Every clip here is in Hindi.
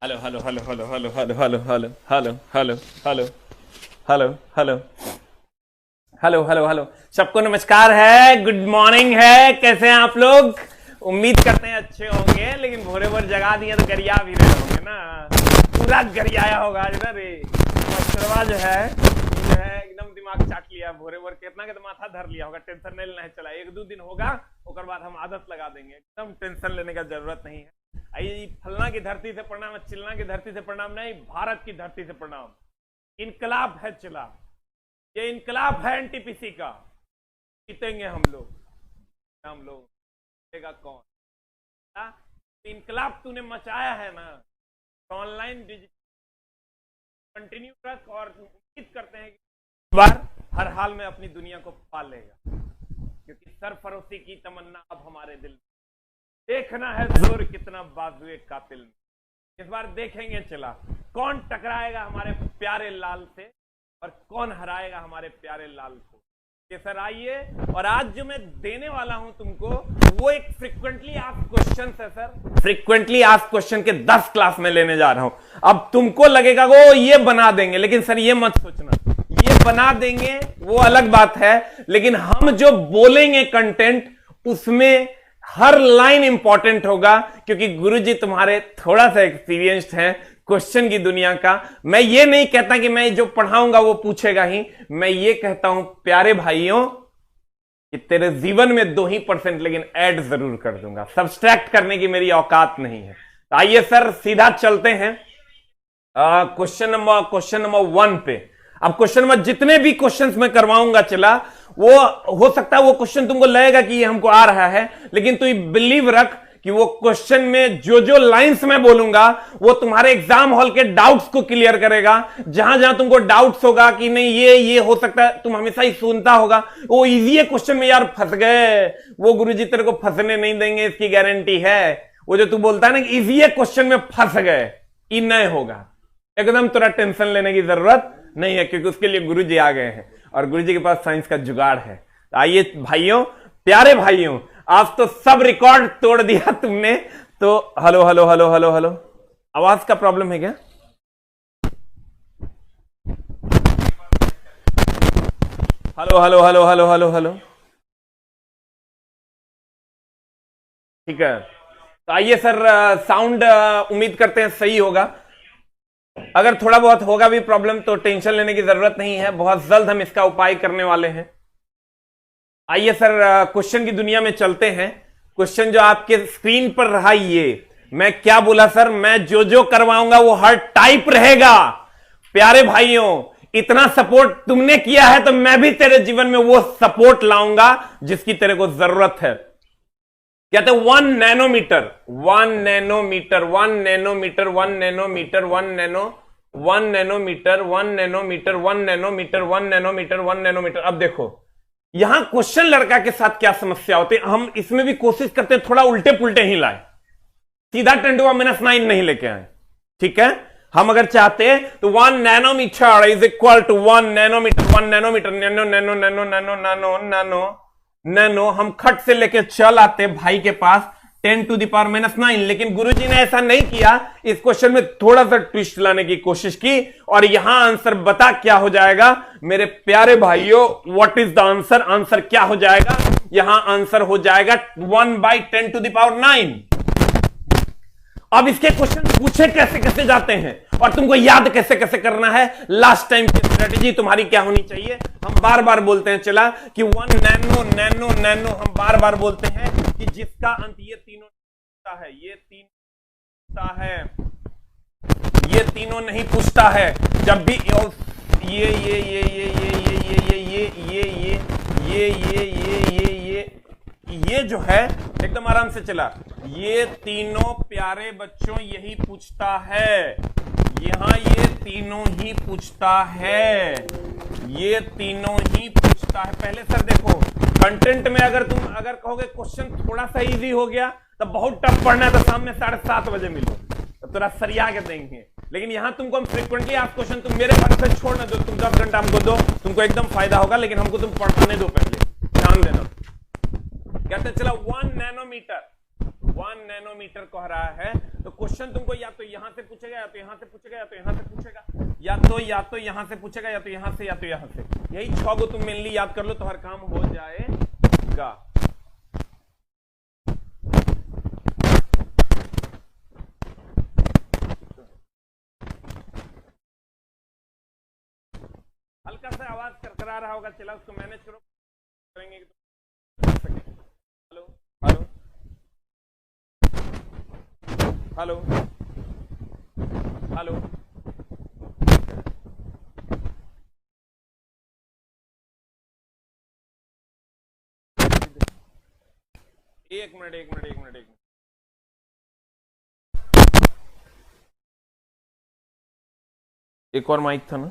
Hello hello hello hello hello hello hello hello hello hello hello hello hello hello hello hello सबको नमस्कार है, गुड मॉर्निंग है। कैसे हैं आप लोग? उम्मीद करते हैं अच्छे होंगे, लेकिन भोरे भोर जगा दिए तो गरिया भी रहे होंगे ना। पूरा गरियाया होगा आज ना रे। मच्छरवा जो है एकदम दिमाग चाट लिया भोरे भोर, कितना के तो माथा धर लिया होगा। टेंशन नहीं लेना है, चला एक दो दिन होगा उसके बाद हम आदत लगा देंगे। एकदम टेंशन लेने का जरूरत नहीं है। फलना की धरती से प्रणाम, चिलना की धरती से प्रणाम नहीं, भारत की धरती से प्रणाम। इनकलाब है चला, ये इनकलाब है एनटीपीसी का। जीतेंगे हम लोग जीतेगा कौन? इनकलाब तूने मचाया है ना, ऑनलाइन डिजिटल कंटिन्यू रख और उम्मीद करते हैं कि इस बार हर हाल में अपनी दुनिया को पाल लेगा, क्योंकि सरफरोशी की तमन्ना अब हमारे दिल में। देखना है जोर कितना बाजुए कातिल में। इस बार देखेंगे चला कौन टकराएगा हमारे प्यारे लाल से और कौन हराएगा हमारे प्यारे लाल को। ये सर आइए, और आज जो मैं देने वाला हूं तुमको वो एक फ्रीक्वेंटली आस्क्ड क्वेश्चन है सर। फ्रीक्वेंटली आस्क्ड क्वेश्चन के 10 क्लास में लेने जा रहा हूं। अब तुमको लगेगा वो ये बना देंगे, लेकिन सर ये मत सोचना ये बना देंगे वो अलग बात है, लेकिन हम जो बोलेंगे कंटेंट उसमें हर लाइन इंपॉर्टेंट होगा, क्योंकि गुरुजी तुम्हारे थोड़ा सा एक्सपीरियंस्ड हैं क्वेश्चन की दुनिया का। मैं ये नहीं कहता कि मैं जो पढ़ाऊंगा वो पूछेगा ही, मैं ये कहता हूं प्यारे भाइयों कि तेरे जीवन में 2% लेकिन ऐड जरूर कर दूंगा। सब्सट्रैक्ट करने की मेरी औकात नहीं है। तो आइए सर सीधा चलते हैं क्वेश्चन नंबर 1 पे। अब क्वेश्चन नंबर जितने भी क्वेश्चंस मैं करवाऊंगा चला, वो हो सकता है वो क्वेश्चन तुमको लगेगा कि ये हमको आ रहा है, लेकिन तू बिलीव रख कि वो क्वेश्चन में जो जो लाइंस मैं बोलूंगा वो तुम्हारे एग्जाम हॉल के डाउट्स को क्लियर करेगा। जहां जहां तुमको डाउट्स होगा कि नहीं ये हो सकता है, तुम हमेशा ही सुनता होगा वो इजी क्वेश्चन में यार फंस गए, वो गुरुजी तेरे को फंसने नहीं देंगे, इसकी गारंटी है। वो जो तू बोलता है ना कि इजी क्वेश्चन में फंस गए, ये नहीं होगा। एकदम तुरा टेंशन लेने की जरूरत नहीं है, क्योंकि उसके लिए गुरुजी आ गए हैं और गुरुजी के पास साइंस का जुगाड़ है। तो आइए भाइयों, प्यारे भाइयों, आज तो सब रिकॉर्ड तोड़ दिया तुमने। तो hello hello hello hello hello, आवाज का प्रॉब्लम है क्या? Hello hello hello hello hello hello, ठीक है। तो आइए सर, साउंड उम्मीद करते हैं सही होगा। अगर थोड़ा बहुत होगा भी प्रॉब्लम तो टेंशन लेने की जरूरत नहीं है, बहुत जल्द हम इसका उपाय करने वाले हैं। आइए सर क्वेश्चन की दुनिया में चलते हैं। क्वेश्चन जो आपके स्क्रीन पर रहा, ये मैं क्या बोला सर, मैं जो जो करवाऊंगा वो हर टाइप रहेगा। प्यारे भाइयों, इतना सपोर्ट तुमने किया है तो मैं भी तेरे जीवन में वो सपोर्ट लाऊंगा जिसकी तेरे को जरूरत है। कहते 1 nanometre 1 nanometre 1 nanometre 1 nanometre 1 nano 1 nanometre 1 nanometre 1 nanometre 1 nanometre 1 nanometre. अब देखो यहां क्वेश्चन लड़का के साथ क्या समस्या होती है, हम इसमें भी कोशिश करते हैं थोड़ा उल्टे पुल्टे ही लाए, सीधा 10⁻⁹ नहीं लेके आए। ठीक है, हम अगर चाहते हैं तो 1 nanometre is equal to 1 nanometre 1 nanometre nano nano nano nano nano nano nano, हम खट से लेके चल आते भाई के पास 10⁻⁹। लेकिन गुरुजी ने ऐसा नहीं किया, इस क्वेश्चन में थोड़ा सा ट्विस्ट लाने की कोशिश की, और यहां आंसर बता क्या हो जाएगा मेरे प्यारे भाइयों। What is the answer? Answer क्या हो जाएगा? यहां आंसर हो जाएगा 1/10⁹। अब इसके क्वेश्चन पूछे कैसे कैसे जाते हैं और तुमको याद कैसे कैसे करना है, लास्ट टाइम की स्ट्रेटेजी तुम्हारी क्या होनी चाहिए। हम बार बार बोलते हैं चला कि 1 नैनो नैनो नैनो, हम बार बार बोलते हैं कि जिसका अंत ये तीनों है, ये तीनों नहीं पूछता है। जब भी ये जो है एकदम आराम से चला, ये तीनों प्यारे बच्चों यही पूछता है। यहां ये तीनों ही पूछता है, ये तीनों ही पूछता है। पहले सर देखो कंटेंट में अगर कहोगे क्वेश्चन थोड़ा सा इजी हो गया तो बहुत टफ पढ़ना है तो शाम में 7:30 बजे मिलो तो थोड़ा सरिया के देंगे। लेकिन यहां तुमको हम फ्रीक्वेंटली आप क्वेश्चन तुम मेरे भरोसे छोड़ना दो, तुम 10 घंटा हमको दो, तुमको एकदम फायदा होगा, लेकिन हमको तुम पढ़ने दो, पहले ध्यान देना। कहते चला 1 नैनोमीटर 1 नैनोमीटर कह रहा है, तो क्वेश्चन तुमको या तो यहां से पूछेगा, या तो यहां से पूछेगा, या तो यहां से पूछेगा, या तो यहां से पूछेगा, या तो यहां से, या तो यहां से। यही 6 को तुम मेनली याद कर लो तो हर काम हो जाएगा। हल्का सा आवाज करकरा रहा होगा, चला उसको मैनेज करो, करेंगे तो। हेलो हेलो हेलो हेलो, एक मिनट। एक और माइक था ना।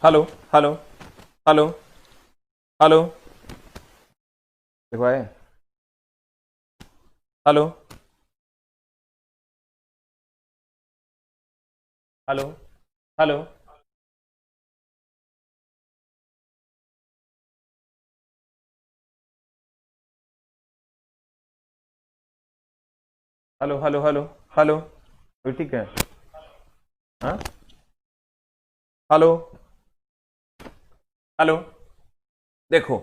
हेलो हेलो हेलो हेलो, देखो आए। Hello hello hello hello hello hello hello, ठीक है। हाँ हेलो हेलो, देखो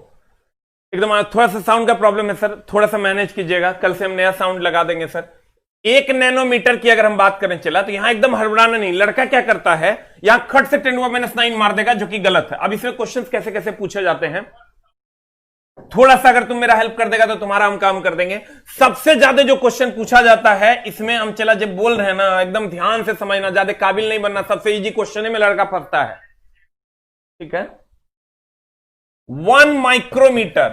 एकदम थोड़ा सा साउंड का प्रॉब्लम है सर, थोड़ा सा मैनेज कीजिएगा, कल से हम नया साउंड लगा देंगे सर। 1 नैनोमीटर की अगर हम बात करें चला, तो यहां एकदम हड़बड़ाना नहीं। लड़का क्या करता है, यहां खट से 10⁻⁹ मार देगा, जो कि गलत है। अब इसमें क्वेश्चंस कैसे कैसे पूछे जाते हैं, थोड़ा सा अगर तुम मेरा हेल्प कर देगा तो तुम्हारा हम काम कर देंगे। सबसे ज्यादा जो क्वेश्चन पूछा जाता है इसमें, हम चला जब बोल रहे हैं ना, एकदम ध्यान से समझना, ज्यादा काबिल नहीं बनना, सबसे इजी क्वेश्चन में लड़का फंसता है। ठीक है, 1 माइक्रोमीटर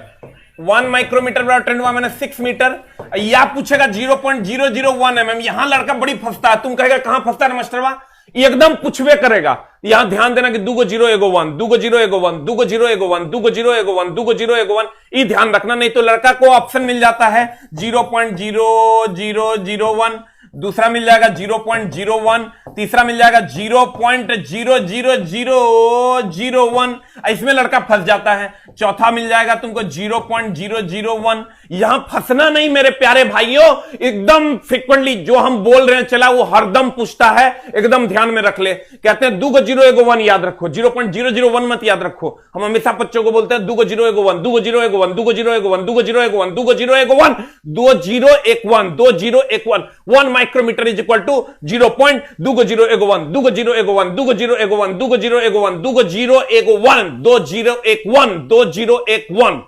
बराबर 10⁻⁶ मीटर, या पूछेगा 0.001 mm। यहां लड़का बड़ी फंसता है। तुम कहेगा कहां फंसता है मास्टरवा, एकदम पूछवे करेगा। यहां ध्यान देना कि 2 को 0 एगो 1, 2 को 0 एगो 1, 2 को 0 एगो 1, 2 को 0 एगो 1, 2 को 0 एगो 1, ये ध्यान रखना। नहीं तो लड़का को ऑप्शन मिल जाता है 0.0001, दूसरा मिल जाएगा 0.01, तीसरा मिल जाएगा 0.00001, इसमें लड़का फंस जाता है। चौथा मिल जाएगा तुमको 0.001। यहां फंसना नहीं मेरे प्यारे भाइयों, एकदम फ्रिक्वेंटली जो हम बोल रहे हैं चला वो हरदम पूछता है, एकदम ध्यान में रख ले। कहते हैं 2 को 0 एगो 1 याद रखो, 0.001 मत याद रखो। हम हमेशा बच्चों को बोलते हैं 2 को 0 एगो 1, 2 को 0 एगो 1, 2 को 0 एगो 1, 2 को 0 एगो 1, 2 को 0 एगो 1, 2 0 1 1, 2 0 1 1, 1 माइक्रोमीटर इज इक्वल टू 0.2 को 0 एगो 1, 2 को 0 एगो 1, 2 को 0 एगो 1, 2 को 0 एगो 1, 2 को 0 एगो 1, 2 0 1 1, 2 0 1 1।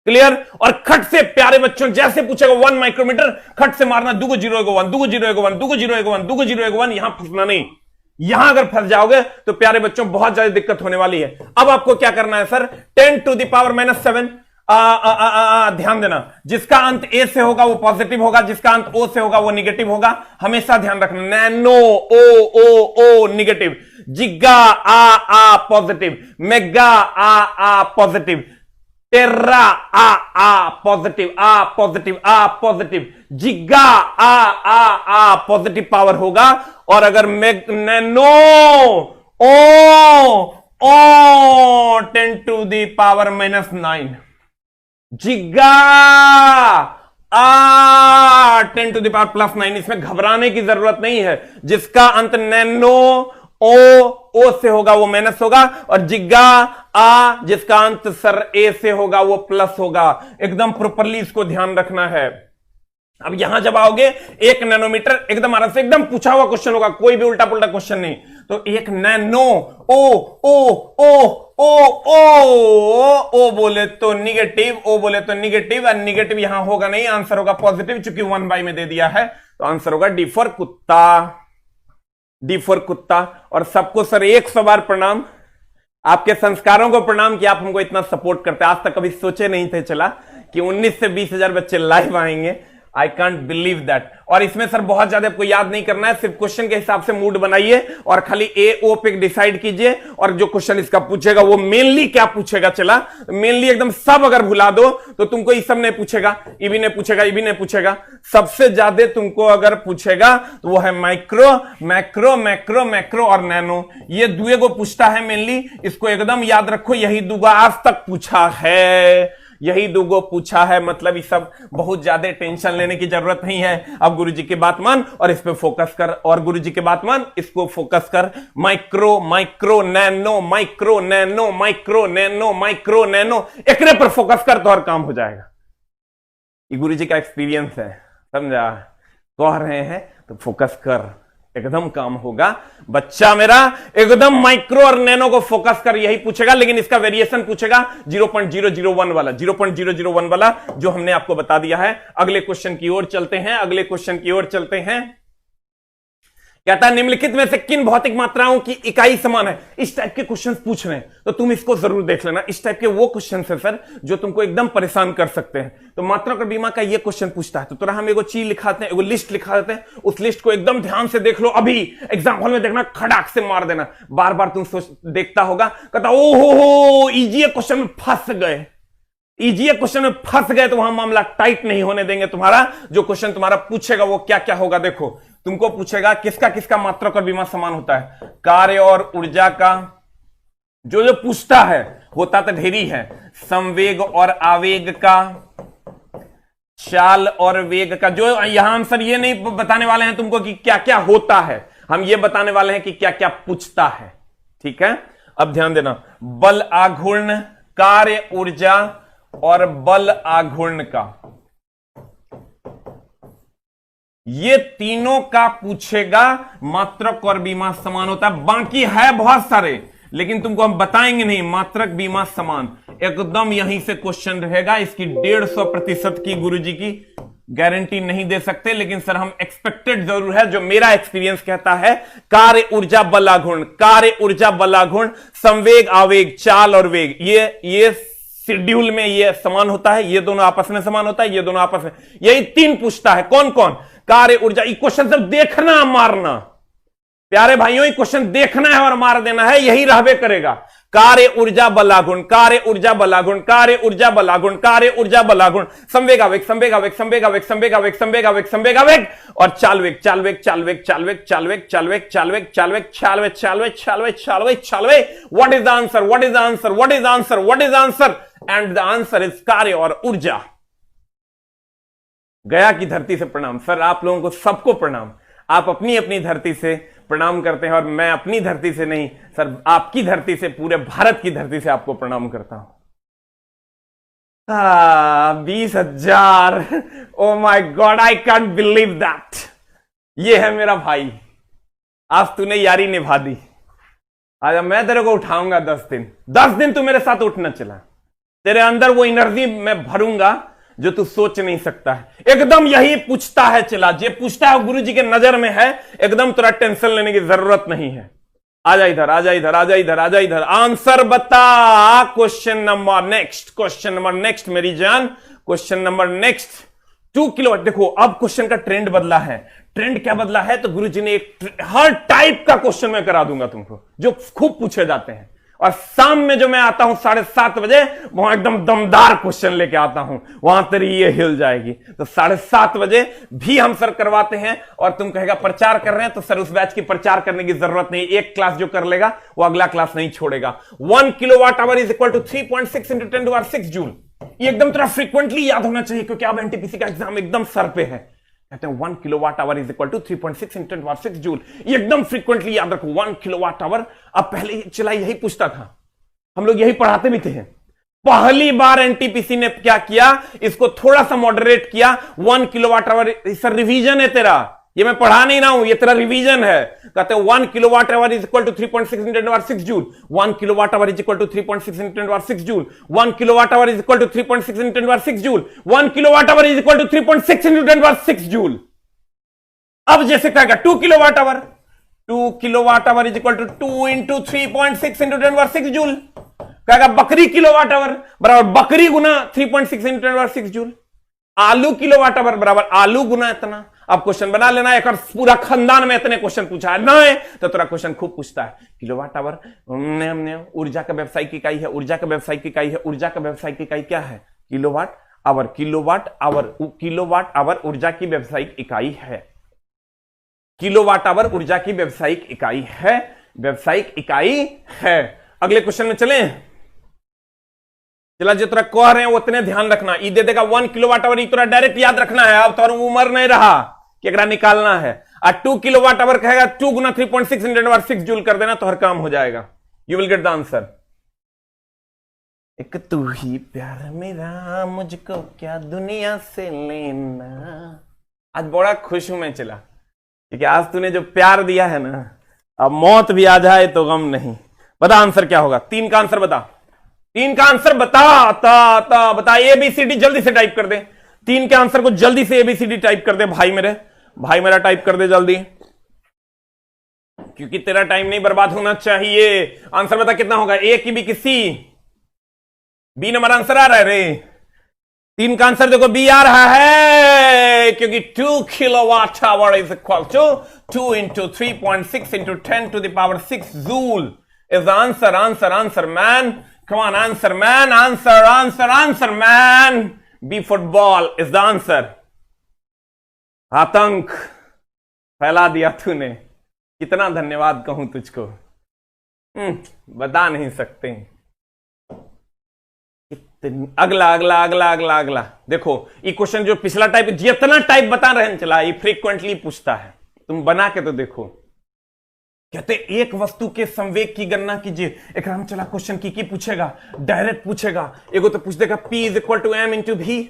क्लियर? और खट से प्यारे बच्चों जैसे पूछेगा 1 माइक्रोमीटर, खट से मारना 2 को 0 एगो 1, 2 को 0 एगो 1, 2 को 0 एगो 1, 2 को 0 एगो 1। यहां फंसना नहीं। यहां अगर फंस जाओगे तो प्यारे बच्चों बहुत ज्यादा दिक्कत होने वाली है। अब आपको क्या करना है सर, 10⁻⁻⁷। ध्यान देना, जिसका अंत ए से होगा वो पॉजिटिव होगा, जिसका अंत ओ से होगा वो निगेटिव होगा। हमेशा ध्यान रखना। नैनो ओ निगेटिव, जिग्गा आ पॉजिटिव, मेगा आ पॉजिटिव, टेर्रा आ पॉजिटिव, पॉजिटिव, जिग्गा आ पॉजिटिव पावर होगा। और अगर नैनो ओ 10⁻⁹, जिग्गा 10⁻+9, इसमें घबराने की जरूरत नहीं है। जिसका अंत नैनो ओ से होगा वो माइनस होगा, और जिग्गा आ जिसका अंत सर ए से होगा वो प्लस होगा। एकदम प्रॉपरली इसको ध्यान रखना है। अब यहां जब आओगे 1 नैनोमीटर, एकदम आराम से, एकदम पूछा हुआ क्वेश्चन होगा, कोई भी उल्टा पुल्टा क्वेश्चन नहीं। तो एक नैनो, ओ ओ ओ ओ ओ ओ बोले तो निगेटिव, ओ बोले तो निगेटिव, और निगेटिव यहां होगा नहीं, आंसर होगा पॉजिटिव, चूंकि 1 में दे दिया है तो आंसर होगा डी फॉर कुत्ता, डी फॉर कुत्ता। और सबको सर 100 बार प्रणाम, आपके संस्कारों को प्रणाम कि आप हमको इतना सपोर्ट करते हैं। आज तक कभी सोचे नहीं थे चला कि 19 से 20 हजार बच्चे लाइव आएंगे। आई कांट बिलीव दैट। और इसमें सर बहुत ज्यादा आपको याद नहीं करना है, सिर्फ क्वेश्चन के हिसाब से मूड बनाइए और खाली ए ओ पे डिसाइड कीजिए, और जो क्वेश्चन इसका पूछेगा वो मेनली क्या पूछेगा, चला मेनली एकदम सब अगर भुला दो तो तुमको ये सब नहीं पूछेगा, ये भी नहीं पूछेगा, ये भी नहीं पूछेगा। सबसे ज्यादा तुमको अगर पूछेगा तो वो है माइक्रो, मैक्रो, मैक्रो, मैक्रो और नैनो, ये दुए को पूछता है मेनली। इसको एकदम याद रखो, यही दुगा आज तक पूछा है, यही दुगो पूछा है। मतलब ये सब बहुत ज्यादा टेंशन लेने की जरूरत नहीं है। अब गुरुजी की बात मान और इस पे फोकस कर, और गुरुजी की बात मान, इसको फोकस कर। Micro, micro, nano, micro, nano, micro, nano, micro, nano, एकरे पर फोकस कर तो हर काम हो जाएगा। ये गुरुजी का एक्सपीरियंस है, समझा? कह रहे हैं तो फोकस कर, एकदम काम होगा। बच्चा मेरा एकदम माइक्रो और नैनो को फोकस कर, यही पूछेगा, लेकिन इसका वेरिएशन पूछेगा 0.001 वाला, 0.001 वाला जो हमने आपको बता दिया है। अगले क्वेश्चन की ओर चलते हैं, अगले क्वेश्चन की ओर चलते हैं। कहता है निम्नलिखित में से किन भौतिक मात्राओं की इकाई समान है? इस टाइप के क्वेश्चन पूछ रहे हैं तो तुम इसको जरूर देख लेना। इस टाइप के वो क्वेश्चन है सर जो तुमको एकदम परेशान कर सकते हैं। तो मात्रा और बीमा का ये क्वेश्चन पूछता है तो तुरंत हम एगो चीज लिखाते हैं, एगो लिस्ट लिखा देते हैं, उस लिस्ट को एकदम ध्यान से देख लो। अभी एग्जाम हॉल में देखना, खड़ाक से मार देना। बार बार तुम सोच देखता होगा, कहता ओ हो इजी क्वेश्चन में फंस गए, इजी क्वेश्चन में फंस गए, तो वहां मामला टाइट नहीं होने देंगे तुम्हारा। जो क्वेश्चन तुम्हारा पूछेगा वो क्या क्या होगा, देखो तुमको पूछेगा किसका किसका मात्रक और विमा समान होता है। कार्य और ऊर्जा का जो जो पूछता है, होता तो ढेरी है। संवेग और आवेग का, चाल और वेग का। जो यहां आंसर ये नहीं बताने वाले हैं तुमको कि क्या क्या होता है, हम ये बताने वाले हैं कि क्या क्या पूछता है। ठीक है, अब ध्यान देना। बल आघूर्ण, कार्य ऊर्जा और बल आघूर्ण का, ये तीनों का पूछेगा। मात्रक और बीमा समान होता है। बाकी है बहुत सारे, लेकिन तुमको हम बताएंगे नहीं। मात्रक बीमा समान एकदम यहीं से क्वेश्चन रहेगा। इसकी 150% की गुरुजी की गारंटी नहीं दे सकते, लेकिन सर हम एक्सपेक्टेड जरूर है। जो मेरा एक्सपीरियंस कहता है, कार्य ऊर्जा बलाघूर्ण, कार्य ऊर्जा बलाघूर्ण, संवेग आवेग, चाल और वेग, ये शेड्यूल में ये समान होता है, ये दोनों आपस में समान होता है, ये दोनों आपस में, यही तीन पूछता है। कौन कौन? कार्य ऊर्जा। ये क्वेश्चन सब देखना मारना, प्यारे भाइयों, ये क्वेश्चन देखना है और मार देना है, यही रहबे करेगा। कार्य ऊर्जा बलागुण, कार्य ऊर्जा बलागुण, कार्य ऊर्जा बलागुण, कार्य ऊर्जा बलागुण, संवेगावेग, संवेगावेग, संवेगावेग, संवेगावेग, संवेगावेग, संवेगावेग और चालवेग, चालवेग, चालवेग, चालवेग, चालवेग, चालवेग, चालवेग, चालवेग, चालवेग, चालवेग, चालवेग, चालवेग, चालवेग। What is the answer? What is the answer? What is the answer? What is the answer? And the answer is कार्य और ऊर्जा। गया की धरती से प्रणाम। सर आप लोगों को सबको प्रणाम। आप अपनी अपनी धरती से प्रणाम करते हैं और मैं अपनी धरती से नहीं सर, आपकी धरती से, पूरे भारत की धरती से आपको प्रणाम करता हूं। 20,000, oh my God, I can't believe that. ये है मेरा भाई, आज तूने यारी निभा दी। आज मैं तेरे को उठाऊंगा 10 दिन तू मेरे साथ उठना चला। तेरे अंदर वो एनर्जी मैं भरूंगा जो तू सोच नहीं सकता है। एकदम यही पूछता है, चला जे पूछता है गुरु जी के नजर में है। एकदम तुरा टेंशन लेने की जरूरत नहीं है। आजा इधर, आजा इधर, आजा इधर, आजा इधर, आंसर बता। Question number next, question number next मेरी जान, क्वेश्चन नंबर नेक्स्ट। 2 किलोवाट। देखो अब क्वेश्चन का ट्रेंड बदला है। ट्रेंड क्या बदला है? तो गुरु जी ने हर टाइप का क्वेश्चन मैं करा दूंगा तुमको, जो खूब पूछे जाते हैं। और शाम में जो मैं आता हूं 7:30 बजे, वहां एकदम दमदार क्वेश्चन लेके आता हूं, वहां तेरी ये हिल जाएगी। तो 7:30 बजे भी हम सर करवाते हैं। और तुम कहेगा प्रचार कर रहे हैं, तो सर उस बैच की प्रचार करने की जरूरत नहीं। एक क्लास जो कर लेगा वो अगला क्लास नहीं छोड़ेगा। 1 kilowatt hour is equal to 3.6 × 10⁻⁶ joule. ये एकदम तेरा फ्रीक्वेंटली याद होना चाहिए, क्योंकि अब एनटीपीसी का एग्जाम एकदम सर पे है। कहते हैं 1 kilowatt hour is equal to 3.6 × 10⁻⁶ joule. ये एकदम फ्रीक्वेंटली याद रखो, 1 किलोवाट आवर। अब पहले चला यही पूछता था, हम लोग यही पढ़ाते भी थे। पहली बार एनटीपीसी ने क्या किया, इसको थोड़ा सा मॉडरेट किया। 1 किलोवाट आवर। सर रिवीजन है तेरा, ये मैं पढ़ा नहीं रहा हूं, ये तेरा रिवीजन है। कहते हैं 1 kilowatt hour is equal to 3.6 × 10⁻6 joule. 1 kilowatt hour is equal to 3.6 × 10⁻6 joule. 1 kilowatt hour is equal to 3.6 × 10⁻6 joule. 1 kilowatt hour is equal to 3.6 × 10⁻6 joule. अब जैसे कहेगा 2 kilowatt hour, 2 kilowatt hour is equal to 2 × 3.6 × 10⁻6 joule. कहेगा बकरी किलोवाट आवर बराबर बकरी गुना 3.6 × 10⁻6 जूल। आलू किलोवाट आवर बराबर आलू गुना इतना। अब क्वेश्चन बना लेना है, पूरा खानदान में इतने क्वेश्चन पूछा है ना, है तो तेरा क्वेश्चन खूब पूछता है। किलोवाट आवर ऊर्जा का व्यावसायिक इकाई है, ऊर्जा का व्यावसायिक इकाई है, ऊर्जा का व्यावसायिक इकाई क्या है? Kilowatt hour. Kilowatt hour, kilowatt hour ऊर्जा की व्यावसायिक इकाई है। किलोवाट आवर ऊर्जा की व्यावसायिक इकाई है, व्यावसायिक इकाई है। अगले क्वेश्चन में चलें। चला जो तेरा कह रहे हैं उतने ध्यान रखना। ई दे देगा 1 किलोवाट आवर, ई तेरा डायरेक्ट याद रखना है। अब तो उम्र नहीं रहा कि एकरा निकालना है। और 2 किलोवाट आवर कहेगा 2 × 3.6 × 10⁻6 जूल कर देना तो हर काम हो जाएगा। You will get the answer. एक तू ही प्यार मेरा, मुझको क्या दुनिया से लेना। आज बड़ा खुश हूं मैं चला, क्योंकि आज तूने जो प्यार दिया है ना, अब मौत भी आ जाए तो गम नहीं। बता आंसर क्या होगा? 3 का आंसर बता, 3 का आंसर बता। बता ABCD जल्दी से टाइप कर दे। 3 के आंसर को जल्दी से ABCD टाइप कर दे भाई मेरा टाइप कर दे जल्दी, क्योंकि तेरा टाइम नहीं बर्बाद होना चाहिए। आंसर बता कितना होगा? A की B की C? B नंबर आंसर आ रहा है रे। 3 का आंसर देखो B आ रहा है, क्योंकि 2 kilowatt hour is equal to 2 × 3.6 × 10⁻6 joule is the answer. Answer man. Come on, answer man. Answer man. B football is the answer. आतंक फैला दिया तूने, कितना धन्यवाद कहूं तुझको, बता नहीं सकते। अगला देखो, ये क्वेश्चन जो पिछला टाइप जितना टाइप बता रहे हैं चला, ये फ्रीक्वेंटली पूछता है। तुम बना के तो देखो। कहते एक वस्तु के संवेग की गणना कीजिए। एक राम चला क्वेश्चन की पूछेगा, डायरेक्ट पूछेगा। एगो तो पूछ देगा P = m × v।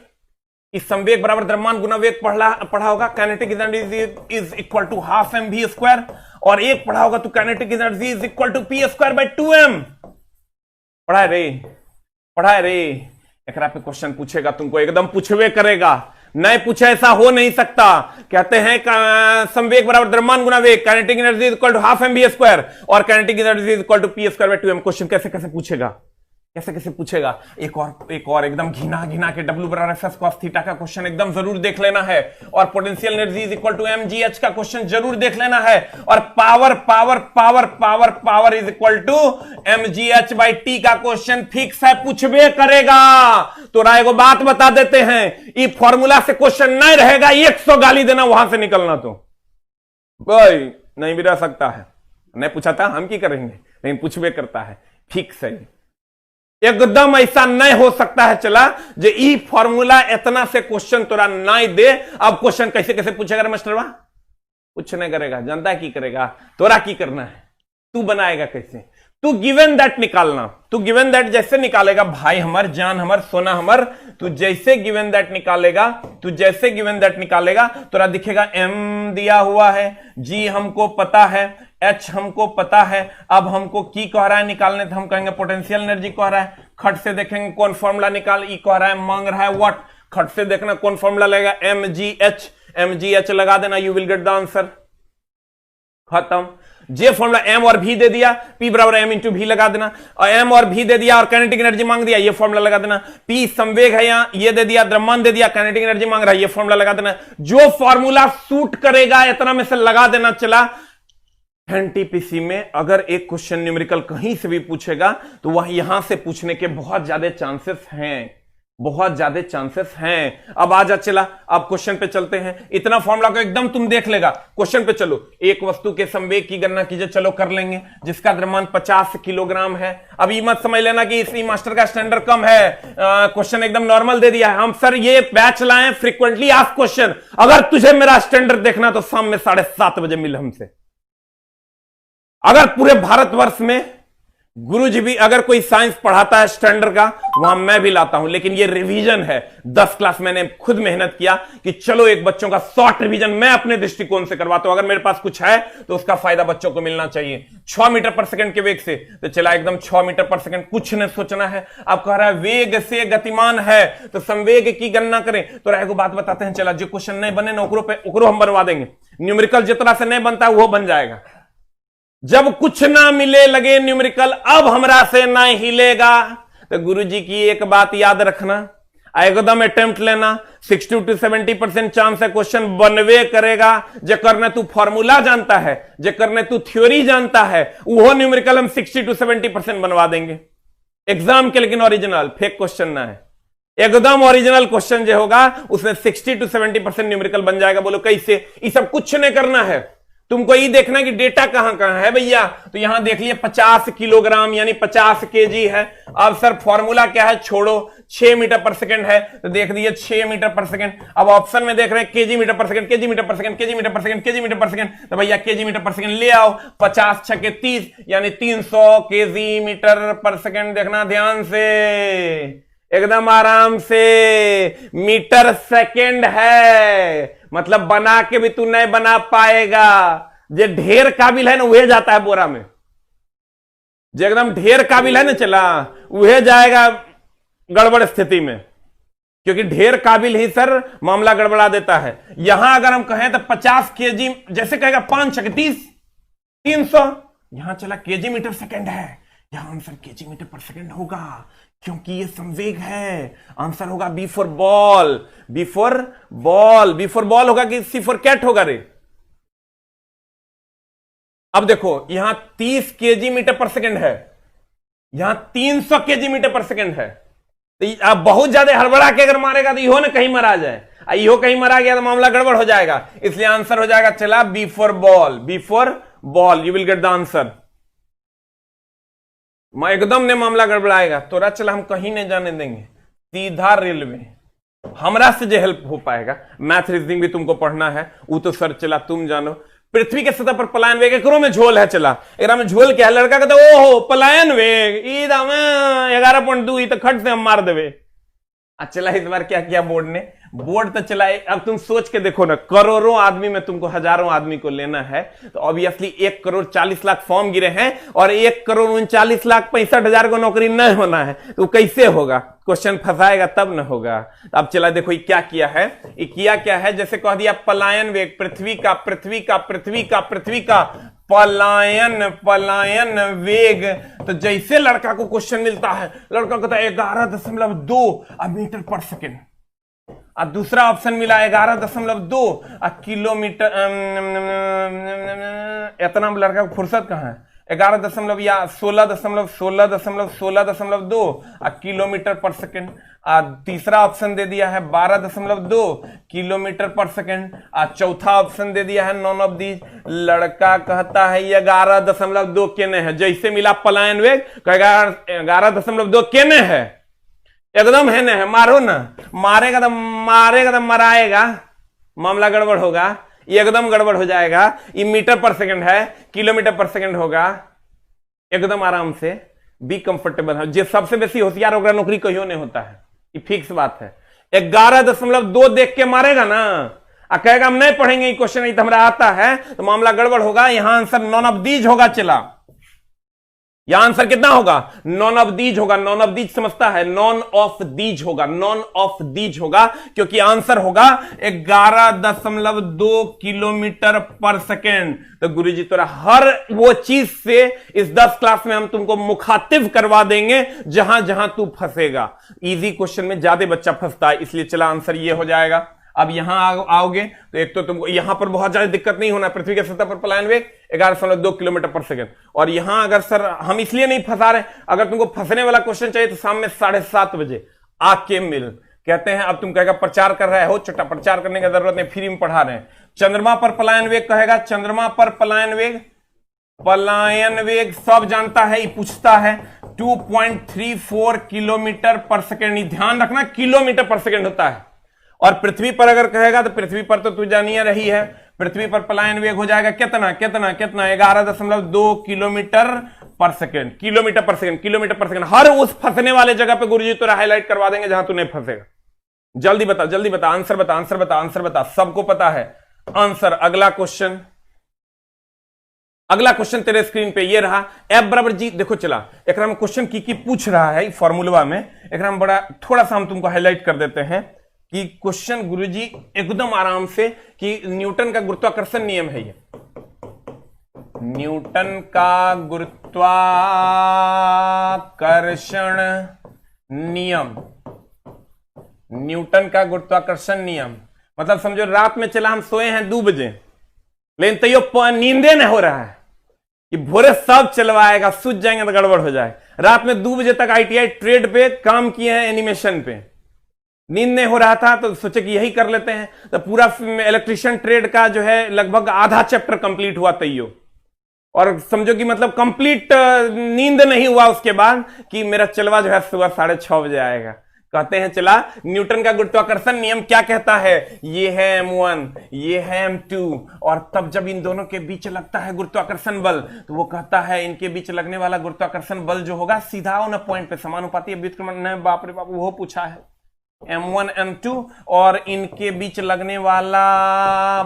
इस संवेग बराबर द्रव्यमान गुना वेग पढ़ा होगा। Kinetic energy is equal to ½ mv²। और एक पढ़ा होगा तो kinetic energy is equal to p²/2m। पढ़ा है रे। एक पे क्वेश्चन पूछेगा तुमको, एकदम पूछवे करेगा, नहीं पूछे ऐसा हो नहीं सकता। कहते हैं संवेग बराबर द्रव्यमान गुना वेग, kinetic energy equal to ½ mv² और kinetic energy equal to p²/2m। Question कैसे पूछेगा, कैसे पूछेगा? एक और एकदम घिना के W = f cos θ का क्वेश्चन एकदम जरूर देख लेना है। और potential energy is equal to mgh का क्वेश्चन जरूर देख लेना है। और power is equal to mgh/t का क्वेश्चन फिक्स है, पूछबे करेगा। तो राय को बात बता देते हैं, ये फॉर्मूला से क्वेश्चन नहीं रहेगा, 100 गाली देना वहां से निकलना। तो भाई नहीं भी रह सकता है, नहीं पूछा था हम की करेंगे, लेकिन पूछबे करता है, फिक्स है। एकदम ऐसा नहीं हो सकता है चला जे ई फॉर्मूला इतना से क्वेश्चन तोरा नहीं दे। अब क्वेश्चन कैसे पूछेगा मास्टरवा? कुछ नहीं करेगा। जनता की करेगा, तोरा की करना है, तू बनाएगा कैसे? तू गिवन दैट निकालना। तू गिवन दैट जैसे निकालेगा भाई हमर, जान हमर, सोना हमर, तू जैसे गिवन दैट निकालेगा तोरा दिखेगा m दिया हुआ है, g हमको पता है, h हमको पता है। अब हमको की कह रहा है निकालने, तो हम कहेंगे पोटेंशियल एनर्जी कह रहा है। खट से देखेंगे कौन फॉर्मूला निकाल, ई कह रहा है मांग रहा है व्हाट। खट से देखना कौन फॉर्मूला लगेगा, mgh लगा देना, you will get the answer. खत्म। जे फॉर्मूला m और v दे दिया, p = m × v लगा देना। और m और v दे दिया और काइनेटिक एनर्जी मांग दिया, ये फॉर्मूला लगा देना। p संवेग है यहां, ये दे दिया, द्रव्यमान दे दिया, काइनेटिक एनर्जी मांग रहा है, ये फॉर्मूला लगा देना। जो फॉर्मूला सूट करेगा इतना में से लगा देना। चला एनटीपीसी में अगर एक क्वेश्चन न्यूमेरिकल कहीं से भी पूछेगा तो वह यहां से पूछने के बहुत ज्यादा चांसेस हैं। अब आजा चला, अब क्वेश्चन पे चलते हैं। इतना फॉर्मूला को एकदम तुम देख लेगा। क्वेश्चन पे चलो, एक वस्तु के संवेग की गणना कीजिए। चलो कर लेंगे, जिसका द्रव्यमान 50 किलोग्राम है। अब ये मत समझ लेना कि इसी मास्टर का स्टैंडर्ड कम है, क्वेश्चन एकदम नॉर्मल दे दिया है। हम सर ये बैच लाए फ्रीक्वेंटली आस्क्ड क्वेश्चन। अगर तुझे मेरा स्टैंडर्ड देखना तो शाम में 7:30 बजे मिल हमसे। अगर पूरे भारतवर्ष में गुरुजी भी अगर कोई साइंस पढ़ाता है स्टैंडर्ड का, वहां मैं भी लाता हूं, लेकिन ये रिवीजन है। 10 क्लास मैंने खुद मेहनत किया कि चलो एक बच्चों का शॉर्ट रिवीजन मैं अपने दृष्टिकोण से करवाता हूं। अगर मेरे पास कुछ है तो उसका फायदा बच्चों को मिलना चाहिए। 6 मीटर पर सेकंड के वेग से तो चला एकदम 6 मीटर पर सेकंड, कुछ नहीं सोचना है। अब कह रहा है वेग से गतिमान है तो संवेग की गणना करें। तो राय को बात बताते हैं, चला जो क्वेश्चन नहीं बने ना ओकरो हम बनवा देंगे। न्यूमेरिकल जितना से नहीं बनता है वो बन जाएगा। जब कुछ ना मिले लगे न्यूमेरिकल, अब हमरा से ना हिलेगा। तो गुरुजी की एक बात याद रखना, एकदम अटेम्प्ट लेना। 60 to 70% चांस है क्वेश्चन बनवे करेगा। जे करने तू फॉर्मूला जानता है, जे करने तू थ्योरी जानता है, वो न्यूमेरिकल हम 60 to 70% बनवा देंगे एग्जाम के। लेकिन ओरिजिनल फेक क्वेश्चन ना है, एकदम ओरिजिनल क्वेश्चन जो होगा उसमें 60 to 70% न्यूमेरिकल बन जाएगा। बोलो कैसे? ये सब कुछ नहीं करना है, तुमको ये देखना कि डेटा कहां कहां है भैया। तो यहां देख लिए 50 किलोग्राम यानी 50 केजी है। अब सर फॉर्मूला क्या है? छोड़ो, 6 मीटर पर सेकंड है तो देख दिए 6 मीटर पर सेकंड। अब ऑप्शन में देख रहे हैं केजी मीटर पर सेकंड, केजी मीटर पर सेकंड, केजी मीटर पर सेकंड, केजी मीटर पर सेकंड। तो भैया केजी मीटर पर सेकंड ले आओ। 50 छके 30 यानी 300 केजी मीटर पर सेकंड। देखना ध्यान से, एकदम आराम से। मीटर सेकंड है मतलब बना के भी तू नहीं बना पाएगा। जे ढेर काबिल है ना वह जाता है बोरा में, जो एकदम ढेर काबिल है ना चला वह जाएगा गड़बड़ स्थिति में, क्योंकि ढेर काबिल ही सर मामला गड़बड़ा देता है। यहां अगर हम कहें तो 50 केजी, जैसे कहेगा 5 छके 30 300, यहां चला केजी मीटर सेकंड है, यहां आंसर केजी मीटर पर सेकंड होगा क्योंकि ये संवेग है। आंसर होगा B for ball, B for ball, B for ball होगा कि सी फॉर कैट होगा रे। अब देखो यहां 30 केजी मीटर पर सेकंड है, यहां 300 केजी मीटर पर सेकंड है। तो अब बहुत ज्यादा हड़बड़ा के अगर मारेगा तो इहो ना कहीं मरा जाए, इहो कहीं मरा गया तो मामला गड़बड़ हो जाएगा। इसलिए आंसर हो जाएगा चला B for ball, B for ball. You will get the answer. एकदम ने मामला गड़बड़ाएगा तो चला हम कहीं नहीं जाने देंगे, सीधा रेलवे। हमरा से जो हेल्प हो पाएगा, मैथ रीजनिंग भी तुमको पढ़ना है, वो तो सर चला तुम जानो। पृथ्वी के सतह पर पलायन वेग एकरो में झोल है चला, एकरा में झोल क्या है? लड़का कहता है ओहो पलायन वेग 11.2 तो खट से हम मार देवे। चला इस बार क्या किया बोर्ड ने? बोर्ड तो चलाए। अब तुम सोच के देखो ना, करोड़ों आदमी में तुमको हजारों आदमी को लेना है तो ऑब्वियसली 1 करोड़ 40 लाख फॉर्म गिरे हैं और 1 करोड़ 39 लाख 65 हजार को नौकरी नहीं होना है, तो कैसे होगा? क्वेश्चन फंसाएगा तब न होगा। अब चला देखो ये क्या किया है, ये किया क्या है? जैसे कह दिया पलायन वेग, पृथ्वी का पृथ्वी का पृथ्वी का पृथ्वी का पलायन, पलायन वेग। तो जैसे लड़का को क्वेश्चन मिलता है, लड़का कहता है 11.2 मीटर पर सेकेंड। अब दूसरा ऑप्शन मिला 11.2 किलोमीटर। इतना लड़का को फुर्सत कहां है? 11 या 16.2 किलोमीटर पर सेकेंड। तीसरा ऑप्शन दे दिया है 12.2 किलोमीटर पर सेकेंड। चौथा ऑप्शन दे दिया है नॉन ऑफ दीज। लड़का कहता है 11.2 केने है। जैसे मिला पलायन वेग, 11.2 केने है, एकदम है ना है, मारो ना, मारेगा तो मराएगा, मामला गड़बड़ होगा, ये एकदम गड़बड़ हो जाएगा। ये मीटर पर सेकंड है, किलोमीटर पर सेकंड होगा। एकदम आराम से बी कंफर्टेबल है। जो सबसे बेसी होशियार होगा नौकरी कहियो नहीं होता है, ये फिक्स बात है। 11.2 देख के मारेगा ना, कहेगा हम नहीं पढ़ेंगे ये क्वेश्चन, नहीं तो हमारा आता है, तो मामला गड़बड़ होगा। यहां आंसर नॉन ऑफ दीज होगा चला। यह आंसर कितना होगा? नॉन ऑफ दीज होगा। नॉन ऑफ दीज समझता है? नॉन ऑफ दीज होगा, नॉन ऑफ दीज होगा, क्योंकि आंसर होगा 11.2 किलोमीटर पर सेकेंड। तो गुरुजी तोरा हर वो चीज से इस 10 क्लास में हम तुमको मुखातिब करवा देंगे जहां जहां तू फंसेगा। इजी क्वेश्चन में ज्यादा बच्चा फंसता है, इसलिए चला आंसर ये हो जाएगा। अब यहां आओगे तो एक तो तुमको यहां पर बहुत ज्यादा दिक्कत नहीं होना। पृथ्वी के सतह पर पलायन वेग 11.2 किलोमीटर पर सेकंड। और यहां अगर सर हम इसलिए नहीं फंसा रहे, अगर तुमको फंसने वाला क्वेश्चन चाहिए तो शाम में 7:30 बजे आके मिल। कहते हैं अब तुम कहेगा प्रचार कर रहे हो, छोटा प्रचार करने की जरूरत नहीं, फ्री में पढ़ा रहे हैं। चंद्रमा पर पलायन वेग कहेगा, चंद्रमा पर पलायन वेग, पलायन वेग सब जानता है, ये पूछता है 2.34 किलोमीटर पर सेकेंड। ध्यान रखना किलोमीटर पर सेकेंड होता है। और पृथ्वी पर अगर कहेगा तो पृथ्वी पर तो तू जानिए रही है, पृथ्वी पर पलायन वेग हो जाएगा कितना कितना कितना 11.2 किलोमीटर पर सेकेंड, किलोमीटर पर सेकेंड, किलोमीटर पर सेकेंड। हर उस फंसने वाले जगह पे गुरुजी तो हाईलाइट करवा देंगे जहां तू नहीं फंसेगा। जल्दी बता, जल्दी बता, आंसर बता, आंसर बता, आंसर बता। सबको पता है आंसर। अगला क्वेश्चन, अगला क्वेश्चन तेरे स्क्रीन पे ये रहा। एफ बराबर जी, देखो चला एक में क्वेश्चन की पूछ रहा है फॉर्मूला में, एक में बड़ा थोड़ा सा हम तुमको हाईलाइट कर देते हैं कि क्वेश्चन गुरुजी एकदम आराम से कि न्यूटन का गुरुत्वाकर्षण नियम है। ये न्यूटन का गुरुत्वाकर्षण नियम, न्यूटन का गुरुत्वाकर्षण नियम मतलब समझो रात में चला हम सोए हैं 2 बजे, लेकिन तैयो नींदे नहीं हो रहा है कि भोरे सब चलवाएगा, सूझ जाएंगे तो गड़बड़ हो जाए। रात में 2 बजे तक आईटीआई ट्रेड पे काम किए हैं, एनिमेशन पे, नींद नहीं हो रहा था तो सोचे कि यही कर लेते हैं। तो पूरा इलेक्ट्रिशियन ट्रेड का जो है लगभग आधा चैप्टर कंप्लीट हुआ तैयो, और समझो कि मतलब कंप्लीट नींद नहीं हुआ उसके बाद कि मेरा चलवा जो है सुबह 6:30 बजे आएगा। कहते हैं चला न्यूटन का गुरुत्वाकर्षण नियम क्या कहता है, ये है m1, ये है m2, और तब जब इन दोनों के बीच लगता है गुरुत्वाकर्षण बल तो वो कहता है इनके बीच लगने वाला गुरुत्वाकर्षण बल जो होगा सीधा उन पॉइंट पे समानुपाती व्युत्क्रमण। बाप रे बाप, वो पूछा है m1 m2 और इनके बीच लगने वाला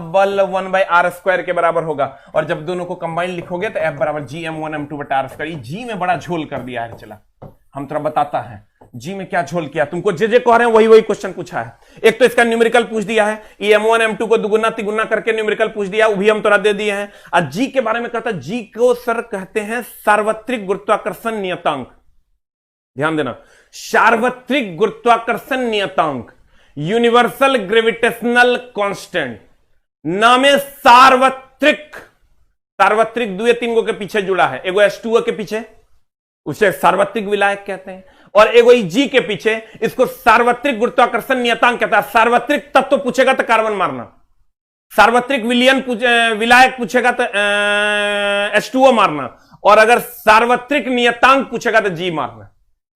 बल 1/r² के बराबर होगा, और जब दोनों को कंबाइन लिखोगे तो F बराबर जी m1 m2/r²। जी में बड़ा झोल कर दिया है। चला हम थोड़ा बताता है जी में क्या झोल किया। तुमको जे कह रहे हैं वही क्वेश्चन पूछा है। एक तो इसका न्यूमेरिकल पूछ दिया है, ये m1 m2 को दुगुना तिगुना करके न्यूमेरिकल पूछ दिया, वो भी हम थोड़ा दे दिए हैं। और जी के बारे में कहता, जी को सर कहते हैं सार्वत्रिक गुरुत्वाकर्षण नियतांक। ध्यान देना, सार्वत्रिक गुरुत्वाकर्षण नियतांक, यूनिवर्सल ग्रेविटेशनल कांस्टेंट। नामे सार्वत्रिक, सार्वत्रिक 2 या 3 गो के पीछे जुड़ा है, एगो H2O के पीछे, उसे सार्वत्रिक विलायक कहते हैं, और एगो जी के पीछे, इसको सार्वत्रिक गुरुत्वाकर्षण नियतांक कहता है। सार्वत्रिक तत्व पूछेगा तो कार्बन मारना, सार्वत्रिक विलायक पूछेगा तो H2O मारना, और अगर सार्वत्रिक नियतांक पूछेगा तो जी मारना।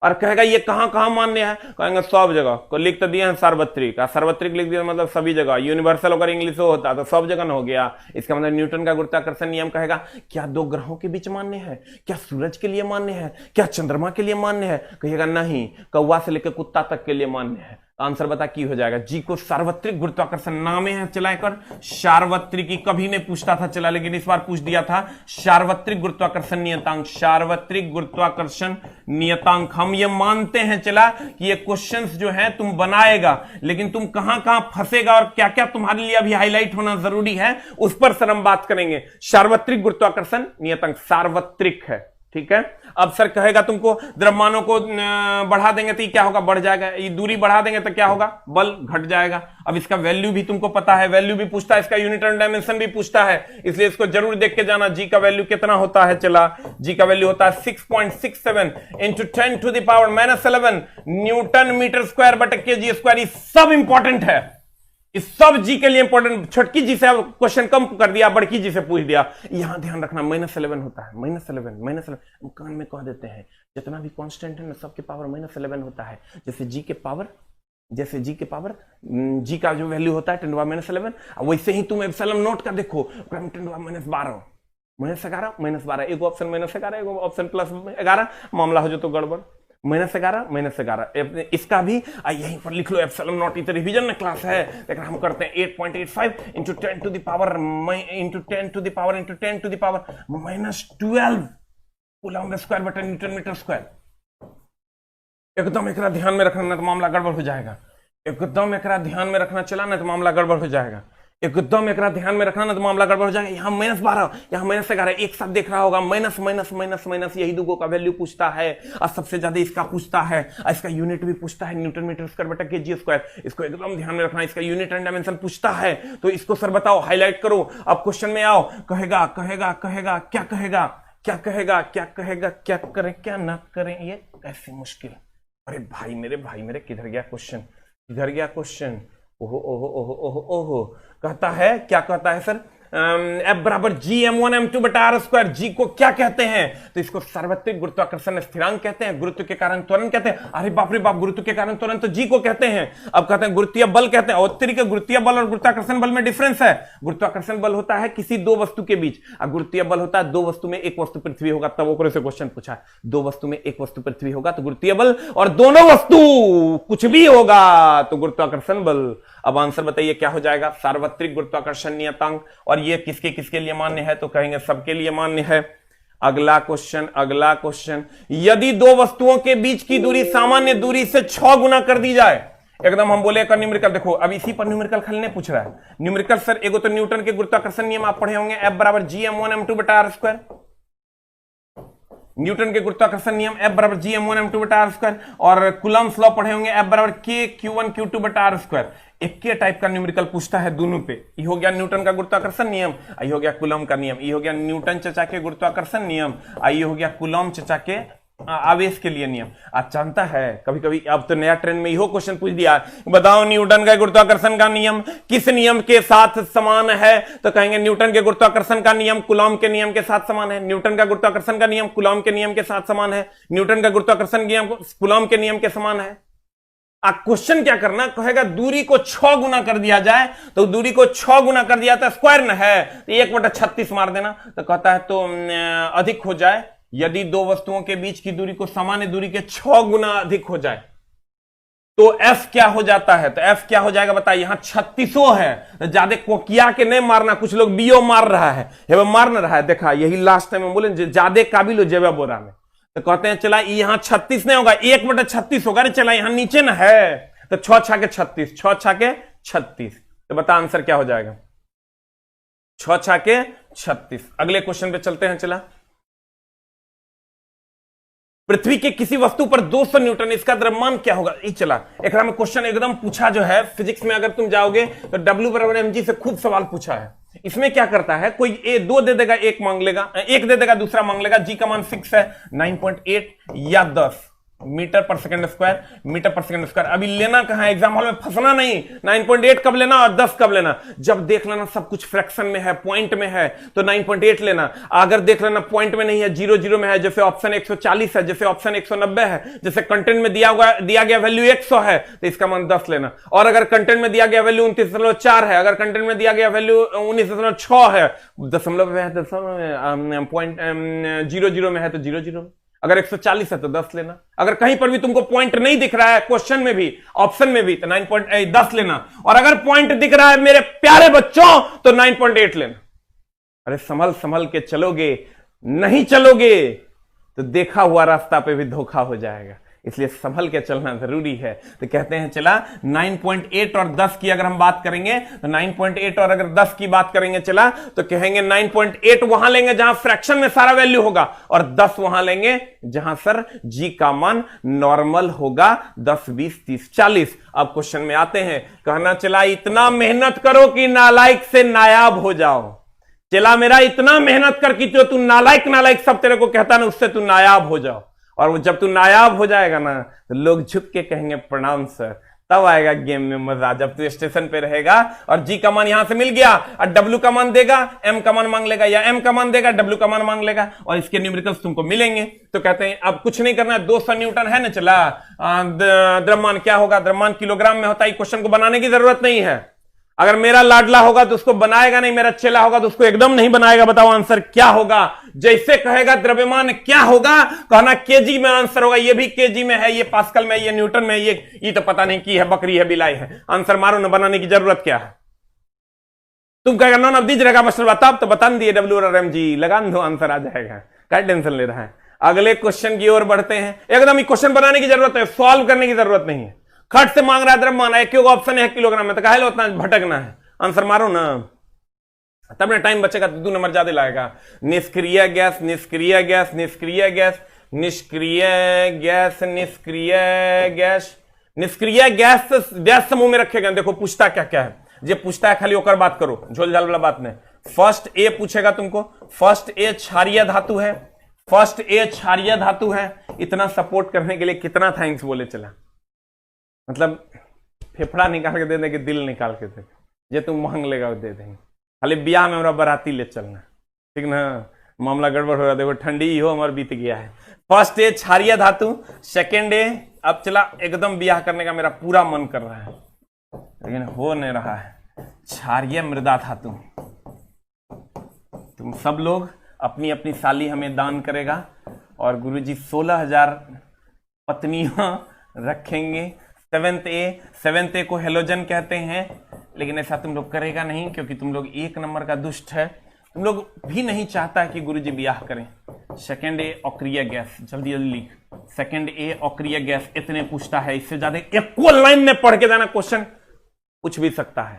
और कहेगा ये कहां कहां मान्य है, कहेंगे सब जगह को लिख तो दिया है सार्वत्रिक, सार्वत्रिक लिख दिया मतलब सभी जगह। यूनिवर्सल अगर इंग्लिश हो होता तो सब जगह न हो गया। इसका मतलब न्यूटन का गुरुत्वाकर्षण नियम कहेगा क्या 2 ग्रहों के बीच मान्य है, क्या सूरज के लिए मान्य है, क्या चंद्रमा के लिए मान्य है, कहिएगा नहीं, कौवा से लेकर कुत्ता तक के लिए मान्य है। आंसर बता की हो जाएगा, जी को सार्वत्रिक गुरुत्वाकर्षण नामे है। चला एक सार्वत्रिकी कभी नहीं पूछता था चला, लेकिन इस बार पूछ दिया था सार्वत्रिक गुरुत्वाकर्षण नियतांक। सार्वत्रिक गुरुत्वाकर्षण नियतांक हम ये मानते हैं चला कि ये क्वेश्चंस जो है तुम बनाएगा, लेकिन तुम कहां कहां फंसेगा और क्या क्या तुम्हारे लिए अभी हाईलाइट होना जरूरी है उस पर सर हम बात करेंगे। सार्वत्रिक गुरुत्वाकर्षण नियतांक सार्वत्रिक है, ठीक है। अब सर कहेगा तुमको द्रव्यमानों को बढ़ा देंगे तो क्या होगा, बढ़ जाएगा, ये दूरी बढ़ा देंगे तो क्या होगा, बल घट जाएगा। अब इसका वैल्यू भी तुमको पता है, वैल्यू भी पूछता है, इसका यूनिट एंड डायमेंशन भी पूछता है, इसलिए इसको जरूर देख के जाना। जी का वैल्यू कितना होता है, चला जी का वैल्यू होता है 6.67 इंटू 10⁻⁻11 न्यूटन मीटर स्क्वायर बटे kg स्क्वायर। ये सब इंपॉर्टेंट है, इस सब जी के लिए इंपॉर्टेंट। छोटकी जी से क्वेश्चन कम कर दिया, बड़की जी से पूछ दिया। यहां ध्यान रखना -11 होता है, -11 कान में कह देते हैं जितना भी कांस्टेंट है ना सबके पावर -11 होता है। जैसे जी के पावर जी का जो वैल्यू होता है 10⁻⁻11, वैसे ही तुम एप्सिलॉन नॉट का देखो 10⁻⁻12 -11 -12, एक ऑप्शन -11 एक ऑप्शन +11, मामला हो जो तो गड़बड़। -11 इसका भी यहीं पर लिख लो एप्सिलॉन नॉट। इधर रिवीजन में क्लास है, लेकिन हम करते हैं 8.85 into 10 to the power into 10 to the power into 10 to the power -12 coulomb square बटे न्यूटन मीटर स्क्वायर। एकदम एकरा ध्यान में रखना ना तो मामला गड़बड़ हो जाएगा, एकदम एकरा ध्यान में रखना चला ना तो मामला गड़बड़ हो जाएगा, एकदम एकरा ध्यान में रखना ना तो मामला गड़बड़ हो जाएगा। यहाँ -12 यहाँ -11 एक साथ देख रहा होगा, माइनस माइनस माइनस माइनस यही दुगो का वैल्यू पूछता है, और सबसे ज्यादा इसका पूछता है, इसका यूनिट भी पूछता है न्यूटन मीटर स्क्वायर बटा kg स्क्वायर। इसको एकदम ध्यान में रखना, इसका यूनिट एंड डायमेंशन पूछता है तो इसको सर बताओ, हाईलाइट करो। अब क्वेश्चन में आओ, कहेगा कहेगा कहेगा क्या कहेगा क्या कहेगा क्या कहेगा क्या करें क्या ना करें, ये कैसे मुश्किल। अरे भाई मेरे किधर गया क्वेश्चन, किधर गया क्वेश्चन। ओहो ओहो ओहो ओहो ओहो, कहता है क्या कहता है सर, F बराबर G_m1m2/r²। G को क्या कहते हैं? तो इसको सार्वत्रिक गुरुत्वाकर्षण स्थिरांक कहते हैं, गुरुत्व के कारण त्वरण कहते हैं। अरे बाप रे बाप, गुरुत्व के कारण त्वरण तो G को कहते हैं। अब कहते हैं गुरुत्वीय बल कहते हैं। और तरीके गुरुत्वीय बल और गुरुत्वाकर्षण बल में डिफरेंस है। गुरुत्वाकर्षण बल होता है किसी दो वस्तु के बीच, और गुरुत्वीय बल होता है दो वस्तु में एक वस्तु पृथ्वी होगा। तब ओकरे से क्वेश्चन पूछा है, दो वस्तु में एक वस्तु पृथ्वी होगा तो गुरुत्वीय बल, और दोनों वस्तु कुछ भी होगा तो गुरुत्वाकर्षण बल। अब आंसर बताइए क्या हो जाएगा? सार्वत्रिक गुरुत्वाकर्षण नियतांक। और ये किसके किसके लिए मान्य है? तो कहेंगे सबके लिए मान्य है। अगला क्वेश्चन, यदि दो वस्तुओं के बीच की दूरी सामान्य दूरी से 6 गुना कर दी जाए, एकदम हम बोले का न्यूमेरिकल। देखो अब इसी पर न्यूमेरिकल खाली नहीं पूछ रहा है। न्यूमेरिकल सर एगो तो न्यूटन के गुरुत्वाकर्षण नियम आप पढ़े होंगे, F बराबर G_m1m2/r²। न्यूटन के गुरुत्वाकर्षण नियम F बराबर G_m1m2/r²। और कूलम्ब्स लॉ पढ़े होंगे, F बराबर K_q1q2/r²। एक के टाइप का न्यूमेरिकल पूछता है दोनों पे। ये हो गया न्यूटन का गुरुत्वाकर्षण नियम, ये हो गया कूलम्ब का नियम। ये हो गया न्यूटन चचा के गुरुत्वाकर्षण नियम, ये हो गया कूलम्ब चचा के आवेश के लिए नियम। आज जानता है कभी कभी, अब तो नया ट्रेंड में इहो क्वेश्चन पूछ दिया, बताओ न्यूटन का गुरुत्वाकर्षण का नियम किस नियम के साथ समान है? तो कहेंगे न्यूटन के गुरुत्वाकर्षण का नियम कूलम्ब के नियम के साथ समान है। न्यूटन का गुरुत्वाकर्षण का नियम कूलम्ब के नियम के साथ समान है। न्यूटन का गुरुत्वाकर्षण नियम कूलम्ब के नियम के समान है। क्वेश्चन क्या करना कहेगा, दूरी को 6 गुना कर दिया जाए, तो दूरी को 6 गुना कर दिया तो स्क्वायर न है, तो 1/36 मार देना। तो कहता है तो अधिक हो जाए, यदि दो वस्तुओं के बीच की दूरी को सामान्य दूरी के 6 गुना अधिक हो जाए तो F क्या हो जाता है? तो F क्या हो जाएगा बताइए? यहां 36 है, तो ज्यादा कोकिया के नहीं मारना। कुछ लोग बीओ मार रहा है, ये मार न रहा है। देखा यही लास्ट टाइम बोले ज्यादा काबिल हो जेबा बोरा में, तो कहते हैं चला यहां 36 नहीं होगा, 1/36 होगा। चला यहां नीचे ना है, तो 6 छाके 36, 6 छाके 36। तो बता आंसर क्या हो जाएगा? 6 छाके 36। अगले क्वेश्चन पे चलते हैं। चला, पृथ्वी के किसी वस्तु पर 200 न्यूटन, इसका द्रव्यमान क्या होगा? ये चला एक में क्वेश्चन एकदम पूछा जो है फिजिक्स में, अगर तुम जाओगे तो W बराबर mg से खूब सवाल पूछा है। इसमें क्या करता है, कोई दो दे देगा, एक मांग लेगा, एक दे देगा दूसरा मांग लेगा। जी का मान फिक्स है 9.8 या 10 मीटर पर सेकंड स्क्वायर। अभी लेना कहां है, एग्जाम हॉल में फंसना नहीं। 9.8 कब लेना और 10 कब लेना? जब देख लेना सब कुछ फ्रैक्शन में है, पॉइंट में है, तो 9.8 लेना। अगर देख लेना पॉइंट में नहीं है, 0 में है, जैसे ऑप्शन 140 है, जैसे ऑप्शन 190 है, जैसे कंटेंट में दिया गया वैल्यू 100 है, तो इसका मान 10 लेना। और अगर कंटेंट में दिया गया वैल्यू 29.4 है, अगर कंटेंट में दिया गया वैल्यू 19.6 है, दशमलव है, पॉइंट 0 में है तो 0, अगर 140 है तो 10 लेना। अगर कहीं पर भी तुमको पॉइंट नहीं दिख रहा है, क्वेश्चन में भी ऑप्शन में भी, तो 10 लेना। और अगर पॉइंट दिख रहा है मेरे प्यारे बच्चों तो 9.8 लेना। अरे संभल के चलोगे, नहीं चलोगे तो देखा हुआ रास्ता पे भी धोखा हो जाएगा, इसलिए संभल के चलना जरूरी है। तो कहते हैं चला 9.8 और 10 की अगर हम बात करेंगे तो 9.8 और अगर 10 की बात करेंगे चला तो कहेंगे 9.8 वहां लेंगे जहां फ्रैक्शन में सारा वैल्यू होगा, और 10 वहां लेंगे जहां सर जी का मान नॉर्मल होगा 10, 20, 30, 40। अब क्वेश्चन में आते हैं, कहना चला इतना मेहनत करो कि नालायक से नायाब हो जाओ। चला मेरा इतना मेहनत कर कि जो तू नालायक सब तेरे को कहता ना, उससे तू नायाब हो जाओ। और वो जब तू नायाब हो जाएगा ना तो लोग झुक के कहेंगे प्रणाम सर, तब आएगा गेम में मजा। जब तू स्टेशन पे रहेगा और जी का मान यहां से मिल गया और डब्ल्यू का मान देगा, एम का मान मांग लेगा, या एम का मान देगा, डब्ल्यू का मान मांग लेगा, और इसके न्यूमेरिकल्स तुमको मिलेंगे। तो कहते हैं अब कुछ नहीं करना है, 200 न्यूटन है ना, चला द्रव्यमान क्या होगा? द्रव्यमान किलोग्राम में होता है। क्वेश्चन को बनाने की जरूरत नहीं है। अगर मेरा लाडला होगा तो उसको बनाएगा नहीं, मेरा चेला होगा तो उसको एकदम नहीं बनाएगा। बताओ आंसर क्या होगा? जैसे कहेगा द्रव्यमान क्या होगा, कहना केजी में आंसर होगा। ये भी केजी में है, ये पास्कल में, ये न्यूटन में, ये तो पता नहीं की है, बकरी है, बिलाई है। आंसर मारो ना, बनाने की जरूरत क्या है? तुम कहेगा नॉन ऑफ दीज रहेगा मास्टर, बताओ तो बता दिए डब्ल्यू और एम जी, लगा दो आंसर आ जाएगा। क्या टेंशन ले रहा है? अगले क्वेश्चन की ओर बढ़ते हैं। एकदम क्वेश्चन बनाने की जरूरत है, सॉल्व करने की जरूरत नहीं है। खट से मांग रहा है द्रव्यमान, एक ऑप्शन है 1 किलोग्राम में, तो काहे उतना भटकना है? आंसर मारो ना, तब ना टाइम बचेगा तो 2 नंबर ज्यादा लाएगा। निष्क्रिय गैस, निष्क्रिय गैस, निष्क्रिय गैस, निष्क्रिय गैस, निष्क्रिय गैस, निष्क्रिय गैस समूह में रखे गए। देखो पूछता क्या क्या है, जो पूछता है खाली होकर बात करो, झोल झाल वाला बात नहीं। फर्स्ट ए पूछेगा तुमको, फर्स्ट ए क्षारीय धातु है, फर्स्ट ए क्षारीय धातु है। इतना सपोर्ट करने के लिए कितना थैंक्स बोले चला, मतलब फेफड़ा निकाल के दे देंगे, दिल निकाल के दे, ये तुम मांग लेगा वो दे देंगे। खाली ब्याह में हमरा बाराती ले चलना, ठीक ना। मामला गड़बड़ हो रहा है, देखो ठंडी ही हो हमारा बीत गया है। फर्स्ट ए क्षारीय धातु, सेकेंड ए, अब चला एकदम ब्याह करने का मेरा पूरा मन कर रहा है लेकिन हो नहीं रहा है, क्षारीय मृदा धातु। तुम सब लोग अपनी अपनी साली हमें दान करेगा और गुरुजी 16,000 पत्नियां रखेंगे। सेवेंथ ए को हेलोजन कहते हैं, लेकिन ऐसा तुम लोग करेगा नहीं क्योंकि तुम लोग एक नंबर का दुष्ट है। तुम लोग भी नहीं चाहता कि गुरुजी ब्याह करें। सेकेंड ए अक्रिय गैस, जल्दी जल्दी लिख। सेकेंड ए अक्रिय गैस इतने पूछता है, इससे ज्यादा एक को लाइन में पढ़ के जाना क्वेश्चन पूछ भी सकता है,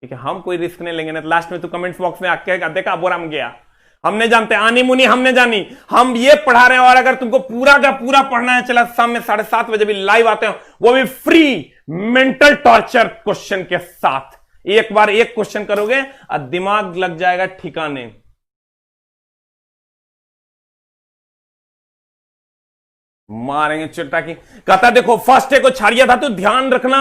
ठीक है। हम कोई रिस्क नहीं लेंगे ना, लास्ट में तू कमेंट्स बॉक्स में आके देखा बोराम गया, हमने जानते आनी मुनी हमने जानी, हम ये पढ़ा रहे हैं। और अगर तुमको पूरा का पूरा पढ़ना है, चला शाम में 7:30 बजे भी लाइव आते हैं, वो भी फ्री मेंटल टॉर्चर क्वेश्चन के साथ। एक बार एक क्वेश्चन करोगे और दिमाग लग जाएगा ठिकाने। मारेंगे चिट्टा की। कहता देखो फर्स्ट ए को क्षारीय धातु, ध्यान रखना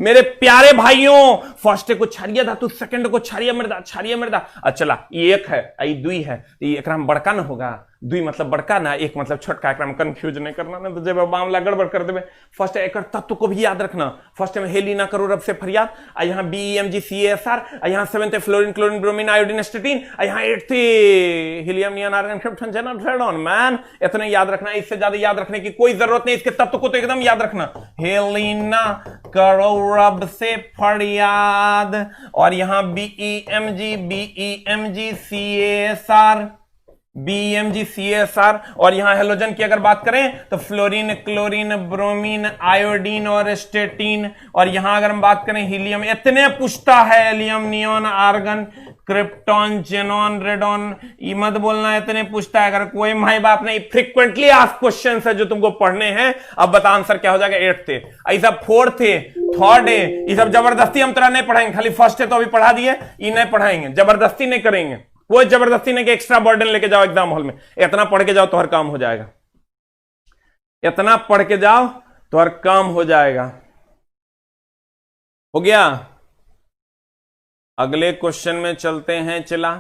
मेरे प्यारे भाइयों, फर्स्ट ए को क्षारीय धातु, सेकंड को क्षारीय मृदा, क्षारीय मृदा। अच्छा ये एक है, ये दुई है, तो ये एकराम बड़का ना होगा, दुई मतलब बड़का ना, एक मतलब छोटका, एकराम कंफ्यूज नहीं करना ना, तो जब मामला गड़बड़ कर देवे। फर्स्ट एक तत्व को भी याद रखना, फर्स्ट में हेली ना करो रब से फरियाद, यहाँ BEMG-CaSR, यहाँ 7th fluorine chlorine bromine iodine astatine, यहाँ 8th helium neon argon krypton xenon radon. Man इतने याद रखना, इससे ज्यादा याद रखने की कोई जरूरत नहीं, इसके तत्व को तो एकदम याद रखना। हेलिना करो रब से फरियाद, और यहाँ BEMG-CaSR, BEMG-CaSR, और यहां हेलोजन की अगर बात करें तो फ्लोरीन क्लोरीन ब्रोमीन आयोडीन और स्टेटीन, और यहां अगर हम बात करें हीलियम, इतने पूछता है, helium neon argon krypton xenon radon, ये मत बोलना इतने पूछता है। अगर कोई माई बाप नहीं, फ्रीक्वेंटली आस्क्ड क्वेश्चन है जो तुमको पढ़ने हैं। अब बता आंसर क्या हो जाएगा, 8th थे, ये सब 4th थे, 3rd है, ये सब जबरदस्ती हम तरह नहीं पढ़ाएंगे, खाली फर्स्ट है तो अभी पढ़ा दिए, ये नहीं पढ़ाएंगे, जबरदस्ती नहीं करेंगे, कोई जबरदस्ती नहीं कि एक्स्ट्रा बर्डन लेके जाओ एग्जाम हॉल में, इतना पढ़ के जाओ तो हर काम हो जाएगा, इतना पढ़ के जाओ तो हर काम हो जाएगा। हो गया, अगले क्वेश्चन में चलते हैं। चला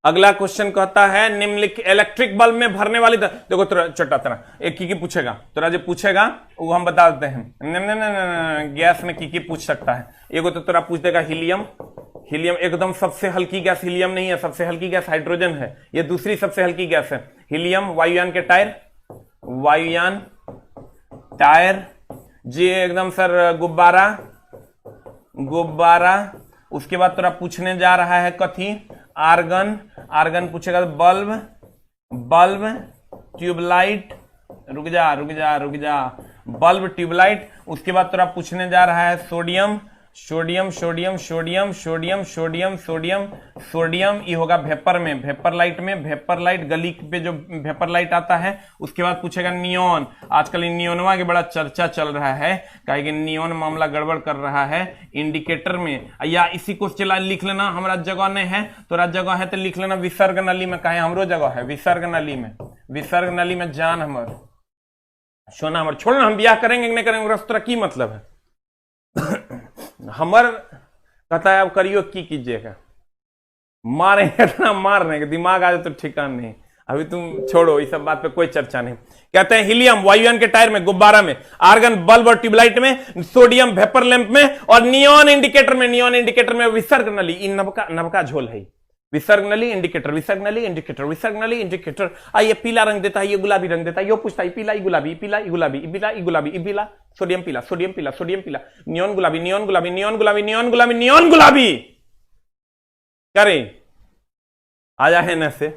अगला क्वेश्चन कहता है निम्नलिखित इलेक्ट्रिक बल्ब में भरने वाली, देखो तेरा छोटा तरह एक की पूछेगा, तेरा जो पूछेगा वो हम बता देते हैं। गैस में की पूछ सकता है, एगो तो तेरा पूछ देगा हीलियम, हीलियम एकदम सबसे हल्की गैस हीलियम नहीं है, सबसे हल्की गैस हाइड्रोजन है, ये दूसरी सबसे हल्की गैस है। हीलियम वायुयान के टायर, वायुयान टायर, जी एकदम सर गुब्बारा, गुब्बारा। उसके बाद तेरा पूछने जा रहा है कथी, आर्गन, आर्गन पूछेगा बल्ब, बल्ब ट्यूबलाइट, रुक जा रुक जा रुक जा, बल्ब ट्यूबलाइट। उसके बाद तेरा पूछने जा रहा है sodium, sodium sodium sodium sodium sodium sodium sodium, ये होगा वेपर में, वेपर लाइट में, वेपर लाइट गली पे जो वेपर लाइट आता है। उसके बाद पूछेगा नियॉन, आजकल नियॉनवा की बड़ा चर्चा चल रहा है, कहे कि नियॉन मामला गड़बड़ कर रहा है इंडिकेटर में, या इसी को चला लिख लेना, हमारा जगह नहीं है, तोरा जगह है तो लिख लेना विसर्ग नली में, कहे हमरो जगह है विसर्ग नली में, विसर्ग नली में जान हमर सोना हमर, छोड़ना हम ब्याह करेंगे नहीं करेंगे तोरा की मतलब है। हमर कहता है अब करियो की कीजिएगा, मारेंगे इतना मारने के दिमाग आ जाए तो ठिकान नहीं, अभी तुम छोड़ो इस सब बात पे कोई चर्चा नहीं। कहते हैं हीलियम वायुयान के टायर में, गुब्बारा में, आर्गन बल्ब और ट्यूबलाइट में, सोडियम वेपर लैंप में, और नियॉन इंडिकेटर में, नियॉन इंडिकेटर में विसर्ग नली, इन नबका नबका झोल है, विसर्ग नली इंडिकेटर, विसर्ग नली इंडिकेटर, विसर्ग नली इंडिकेटर। ये पीला रंग देता है, ये गुलाबी रंग देता है, ये पूछता है पीला, गुलाबी, पीला, गुलाबी, पीला, गुलाबी, पीला, सोडियम पीला, सोडियम पीला, सोडियम पीला, नियॉन गुलाबी, नियॉन गुलाबी, नियॉन गुलाबी, नियॉन गुलाबी, नियॉन गुलाबी। क्या रे आजा है न से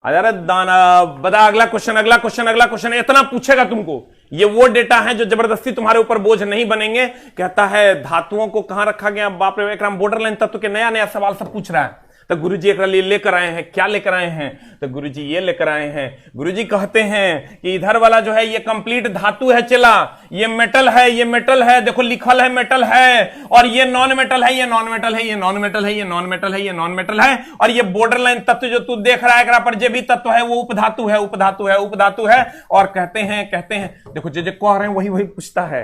आजा रे दाना, बता अगला क्वेश्चन, अगला क्वेश्चन, अगला क्वेश्चन, इतना पूछेगा तुमको। ये वो डेटा है जो जबरदस्ती तुम्हारे ऊपर बोझ नहीं बनेंगे। कहता है धातुओं को कहां रखा गया, बाप रे, एक बॉर्डर लाइन तत्व के नया नया सवाल सब पूछ रहा है। तो गुरुजी एक लिए लेकर आए हैं, क्या लेकर आए हैं, तो गुरुजी ये लेकर आए हैं, गुरुजी कहते हैं कि इधर वाला जो है ये कंप्लीट धातु है, चला ये मेटल है, ये मेटल है, देखो लिखल है मेटल है, और ये नॉन मेटल है, ये नॉन मेटल है, ये नॉन मेटल है, ये नॉन मेटल है, ये नॉन मेटल है, और ये बॉर्डर लाइन तत्व जो तू देख रहा है पर जो भी तत्व है वो उपधातु है, उपधातु है, उपधातु है। और कहते हैं देखो जो कह रहे हैं वही वही पूछता है,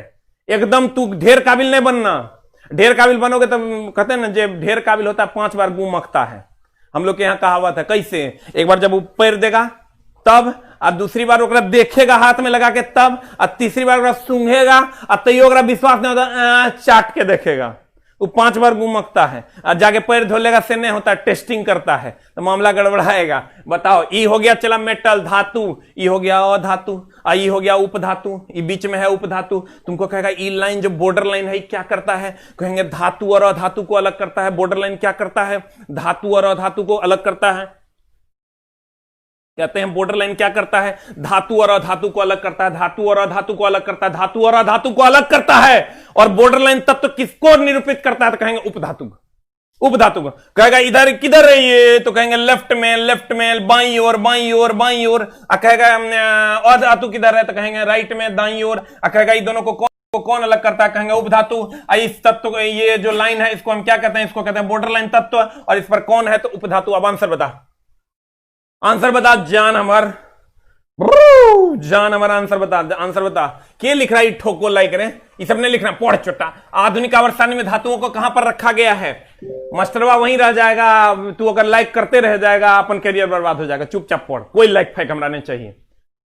एकदम तू ढेर काबिल नहीं बनना, ढेर काबिल बनोगे तो कहते हैं ना, जब ढेर काबिल होता है 5 बार गू मखता है। हम लोग के यहाँ कहावत है। कैसे? एक बार जब वो पैर देगा तब, और दूसरी बार ओकरा देखेगा हाथ में लगा के तब, और तीसरी बार ओकरा सूंघेगा और तैयो ओकरा विश्वास नहीं होता, चाट के देखेगा। वो 5 बार गुमकता है और जाके पैर धो लेगा से नहीं होता, टेस्टिंग करता है तो मामला गड़बड़ाएगा। बताओ, ई हो गया चला मेटल धातु, ई हो गया अधातु, ई हो गया उपधातु, ई बीच में है उपधातु। तुमको कहेगा ई लाइन जो बॉर्डर लाइन है क्या करता है? कहेंगे धातु और अधातु को अलग करता है। बॉर्डर लाइन क्या करता है? धातु और अधातु को अलग करता है। कहते हैं बॉर्डर लाइन क्या करता है? धातु और अधातु को अलग करता है। धातु और अधातु को अलग करता है। धातु और अधातु को अलग करता है। और बॉर्डर लाइन तत्व किसको निरूपित करता है? तो कहेंगे उपधातु को। उपधातु को कहेगा इधर किधर है ये? तो कहेंगे लेफ्ट में, बाईं ओर, बाईं ओर, बाईं ओर। कहेगा अधातु किधर है? तो कहेंगे राइट में, दाईं ओर। कहेगा इन दोनों को कौन अलग करता है? कहेंगे उपधातु। इस तत्व, ये जो लाइन है इसको हम क्या कहते हैं? इसको कहते हैं बॉर्डर लाइन तत्व। और इस पर कौन है? तो उपधातु। अब आंसर बता, आंसर बता जान हमार, जान हमारा आंसर बता, आंसर बता। के लिख रहा है ठोको लाइक रे? ये सब नहीं लिखना, पढ़ चुटा। आधुनिक आवर्त सारणी में धातुओं को कहां पर रखा गया है? मास्टरवा वहीं रह जाएगा, तू अगर लाइक करते रह जाएगा अपन करियर बर्बाद हो जाएगा। चुपचाप पढ़, कोई लाइक फाइक हमरा नहीं चाहिए।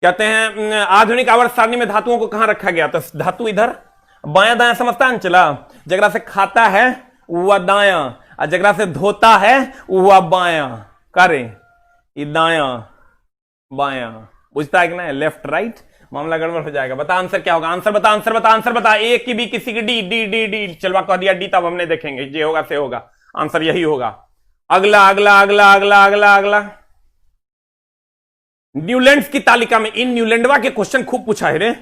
कहते हैं आधुनिक आवर्त सारणी में धातुओं को कहां रखा गया? तो धातु इधर बायां दायां समझता है चला। जगरा से खाता है वह दायां, और जगरा से धोता है वह बायां। करे दायां बायां, बुझता है कि नहीं? लेफ्ट राइट, मामला गड़बड़ हो जाएगा। बता आंसर क्या होगा? आंसर बता, आंसर बता, आंसर बता। ए की बी किसी की डी, डी डी डी चलवा कह दिया डी, तब हमने देखेंगे जे होगा से होगा। आंसर यही होगा। अगला अगला अगला अगला अगला अगला न्यूलैंड्स की तालिका में, इन न्यूलैंडवा के क्वेश्चन खूब पूछा है रे।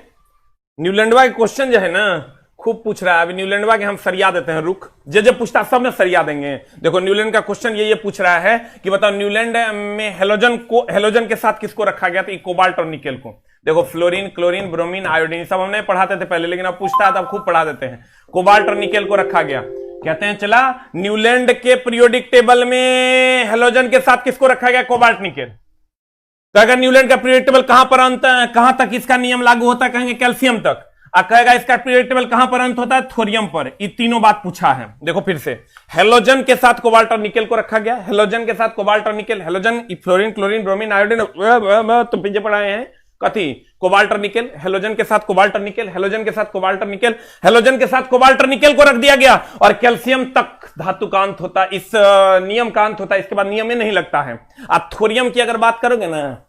न्यूलैंडवा के क्वेश्चन जो है ना खूब पूछ रहा है। अभी न्यूलैंडवा के हम सरिया देते हैं, रुक। जे पूछता सब में सरिया देंगे। देखो न्यूलैंड का क्वेश्चन ये पूछ रहा है कि बताओ न्यूलैंड में हेलोजन के साथ किसको रखा गया? तो कोबाल्ट और निकेल को। देखो फ्लोरीन, क्लोरीन, ब्रोमीन, आयोडीन सब हमने पढ़ाते थे पहले, लेकिन अब पूछता है तो अब खूब पढ़ा देते हैं। कोबाल्ट और निकेल को रखा गया। कहते हैं चला न्यूलैंड के पीरियोडिक टेबल में हेलोजन के साथ किसको रखा गया? Cobalt, nickel. तो अगर न्यूलैंड का पीरियोडिक टेबल कहां तक इसका नियम लागू होता है? कहेंगे कैल्शियम तक। कहेगा इसका पीरियोडिक टेबल कहां पर अंत होता है? थोरियम पर। ये तीनों बात पूछा है। देखो फिर से, हेलोजन के साथ कोबाल्ट और निकेल को रखा गया। हेलोजन के साथ कोबाल्ट और nickel, halogen fluorine, chlorine, bromine, iodine, तो पीछे पढ़ाए हैं कथी? कोबाल्ट और निकेल। हेलोजन के साथ कोबाल्ट और निकेल, हेलोजन के साथ कोबाल्ट और निकेल, हेलोजन के साथ कोबाल्ट और निकेल को रख दिया गया। और कैल्शियम तक धातु का अंत होता है, इस नियम का अंत होता है। इसके बाद नियम में नहीं लगता है। आप थोरियम की अगर बात करोगे ना,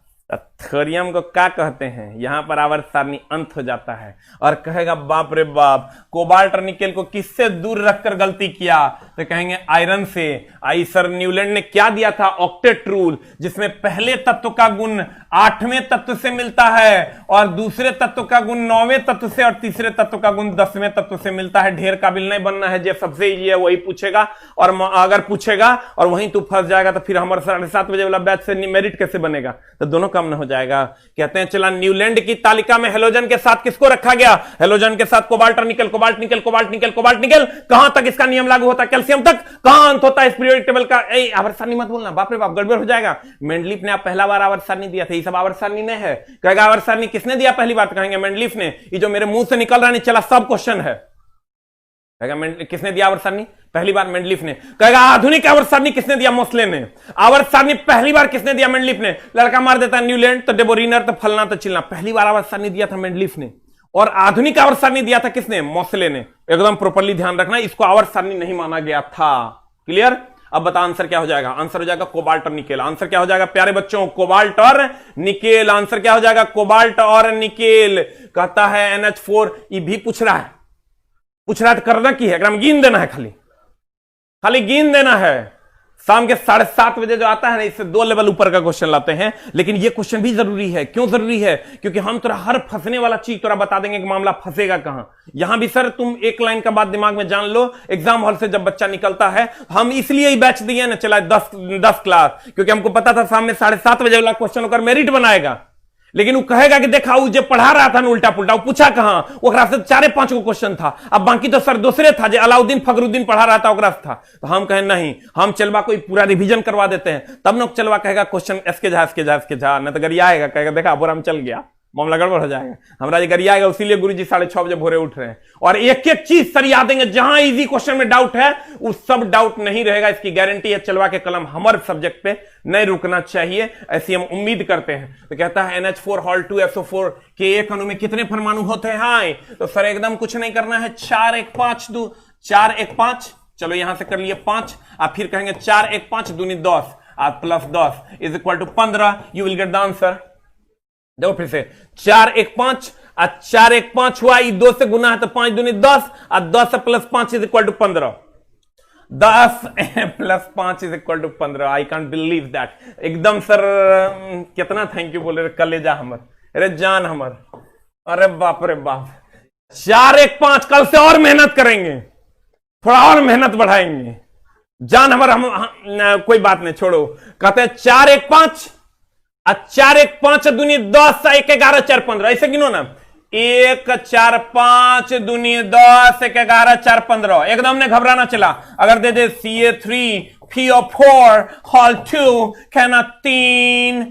थोरियम को क्या कहते हैं? यहां पर आवर्त सारणी अंत हो जाता है। और कहेगा बाप रे बाप, कोबाल्ट और निकेल को किससे दूर रखकर गलती किया? तो कहेंगे आयरन से। आई सर न्यूलैंड ने क्या दिया था? ऑक्टेट रूल, जिसमें पहले तत्व का गुण 8वें तत्व से मिलता है, और दूसरे तत्व का गुण 9वें तत्व से, और तीसरे तत्व का गुण 10वें तत्व से मिलता है। ढेर काबिल नहीं बनना है, जो सबसे इजी है वही पूछेगा। और अगर पूछेगा और वहीं तू फंस जाएगा तो फिर हमारे 7:30 बजे वाला बैच से मेरिट कैसे बनेगा? तो दोनों कम न हो जाएगा। कहते हैं चला न्यूलैंड की तालिका में हेलोजन के साथ किसको रखा गया? हेलोजन के साथ कोबाल्ट और nickel, cobalt nickel, cobalt nickel, cobalt nickel. कहां तक इसका नियम लागू होता है? कैल्शियम तक। कहां अंत होता है इस पीरियोडिक टेबल का? आवर्त सारणी मत बोलना, बाप रे बाप गड़बड़ हो जाएगा। मेंडलीफ ने आप पहला बार आवर्त सारणी दिया था, ये सब आवर्त सारणी नहीं है। कहेगा आवर्त सारणी किसने दिया पहली बार? कहेंगे मेंडलीफ ने। ये जो मेरे मुंह से निकल रहा नहीं चला सब क्वेश्चन है। कहेगा किसने दिया आवर्त सारणी पहली बार? मेंडलीफ ने। कहेगा आधुनिक आवर्त सारणी किसने दिया? मोस्ले ने। आवर्त सारणी पहली बार किसने दिया? मेंडलीफ ने। लड़का मार देता है न्यूलैंड तो डेबोरिनर तो फलना तो चिलना। पहली बार आवर्त सारणी दिया था मेंडलीफ ने, और आधुनिक आवर्त सारणी दिया था किसने? मोस्ले ने। एकदम प्रॉपर्ली ध्यान रखना, इसको आवर्त सारणी नहीं माना गया था। क्लियर? अब बता आंसर क्या हो जाएगा? आंसर हो जाएगा कोबाल्ट और निकेल। आंसर क्या हो जाएगा प्यारे बच्चों? कोबाल्ट और निकेल। आंसर क्या हो जाएगा? कोबाल्ट और निकेल। कहता है NH4। ये भी पूछ रहा है, पूछ रहा है तो करना की है? गिन देना है, खाली गिन देना है। शाम के 7:30 बजे जो आता है ना, इससे 2 लेवल ऊपर का क्वेश्चन लाते हैं। लेकिन ये क्वेश्चन भी जरूरी है। क्यों जरूरी है? क्योंकि हम तोरा हर फंसने वाला चीज तोरा बता देंगे कि मामला फंसेगा कहां। यहां भी सर तुम एक लाइन का बात दिमाग में जान लो, एग्जाम हॉल से जब बच्चा निकलता है, हम इसलिए ही बैच दिए ना चला 10 क्लास, क्योंकि हमको पता था सामने 7:30 बजे वाला क्वेश्चन होकर मेरिट बनाएगा। लेकिन वो कहेगा कि देखा वो जो पढ़ा रहा था ना उल्टा पुल्टा, वो पूछा कहां? वो से 4-5 को क्वेश्चन था। अब बाकी तो सर दूसरे था, जो अलाउद्दीन फखरुद्दीन पढ़ा रहा था ओकरा था। तो हम कहें नहीं, हम चलवा कोई पूरा रिवीजन करवा देते हैं, तब ना चलवा कहेगा question SK Jha, SK Jha, SK Jha, न तो गरिया आएगा, कहेगा देखा बोरा में चल गया। मामला गड़बड़ हो जाएगा। हमारा गरिया आएगा, इसीलिए गुरुजी 6:30 बजे भोरे उठ रहे हैं और एक एक चीज सरिया देंगे। जहां इजी क्वेश्चन में डाउट है वो सब डाउट नहीं रहेगा, इसकी गारंटी है। चलवा के कलम हमारे सब्जेक्ट पे नहीं रुकना चाहिए, ऐसी हम उम्मीद करते हैं। तो कहता है NH4 हॉल 2 SO4 के एक अणु में कितने परमाणु होते हैं? हाँ, तो सर एकदम कुछ नहीं करना है, 4 1 5 2 4 1 5, चलो यहां से कर लिए 5, आप फिर कहेंगे 4 1 5 दूनी 10 आप plus 10 is equal to 15, you will get the answer. देखो फिर से 4 1 5 और 4 1 5 हुआ, 2 से गुना है तो 5 दूनी 10 और 10 plus 5 is equal to 15, 10 plus 5 is equal to 15। I can't believe that. एकदम सर कितना थैंक यू बोले, कलेजा हमर, अरे जान हमर, अरे बाप रे बाप। 4 1 5 कल से और मेहनत करेंगे, थोड़ा और मेहनत बढ़ाएंगे, जान हमर। हम कोई बात नहीं, छोड़ो। कहते हैं 4 1 5 और 4 1 5 दूनी 10 1 11 4 15, ऐसे गिनो ना, 1 4 5 दूनी 10 1 11 4 15। एकदम ने घबराना चला। अगर दे दे CA3 PO4 हॉल 2 कहना 3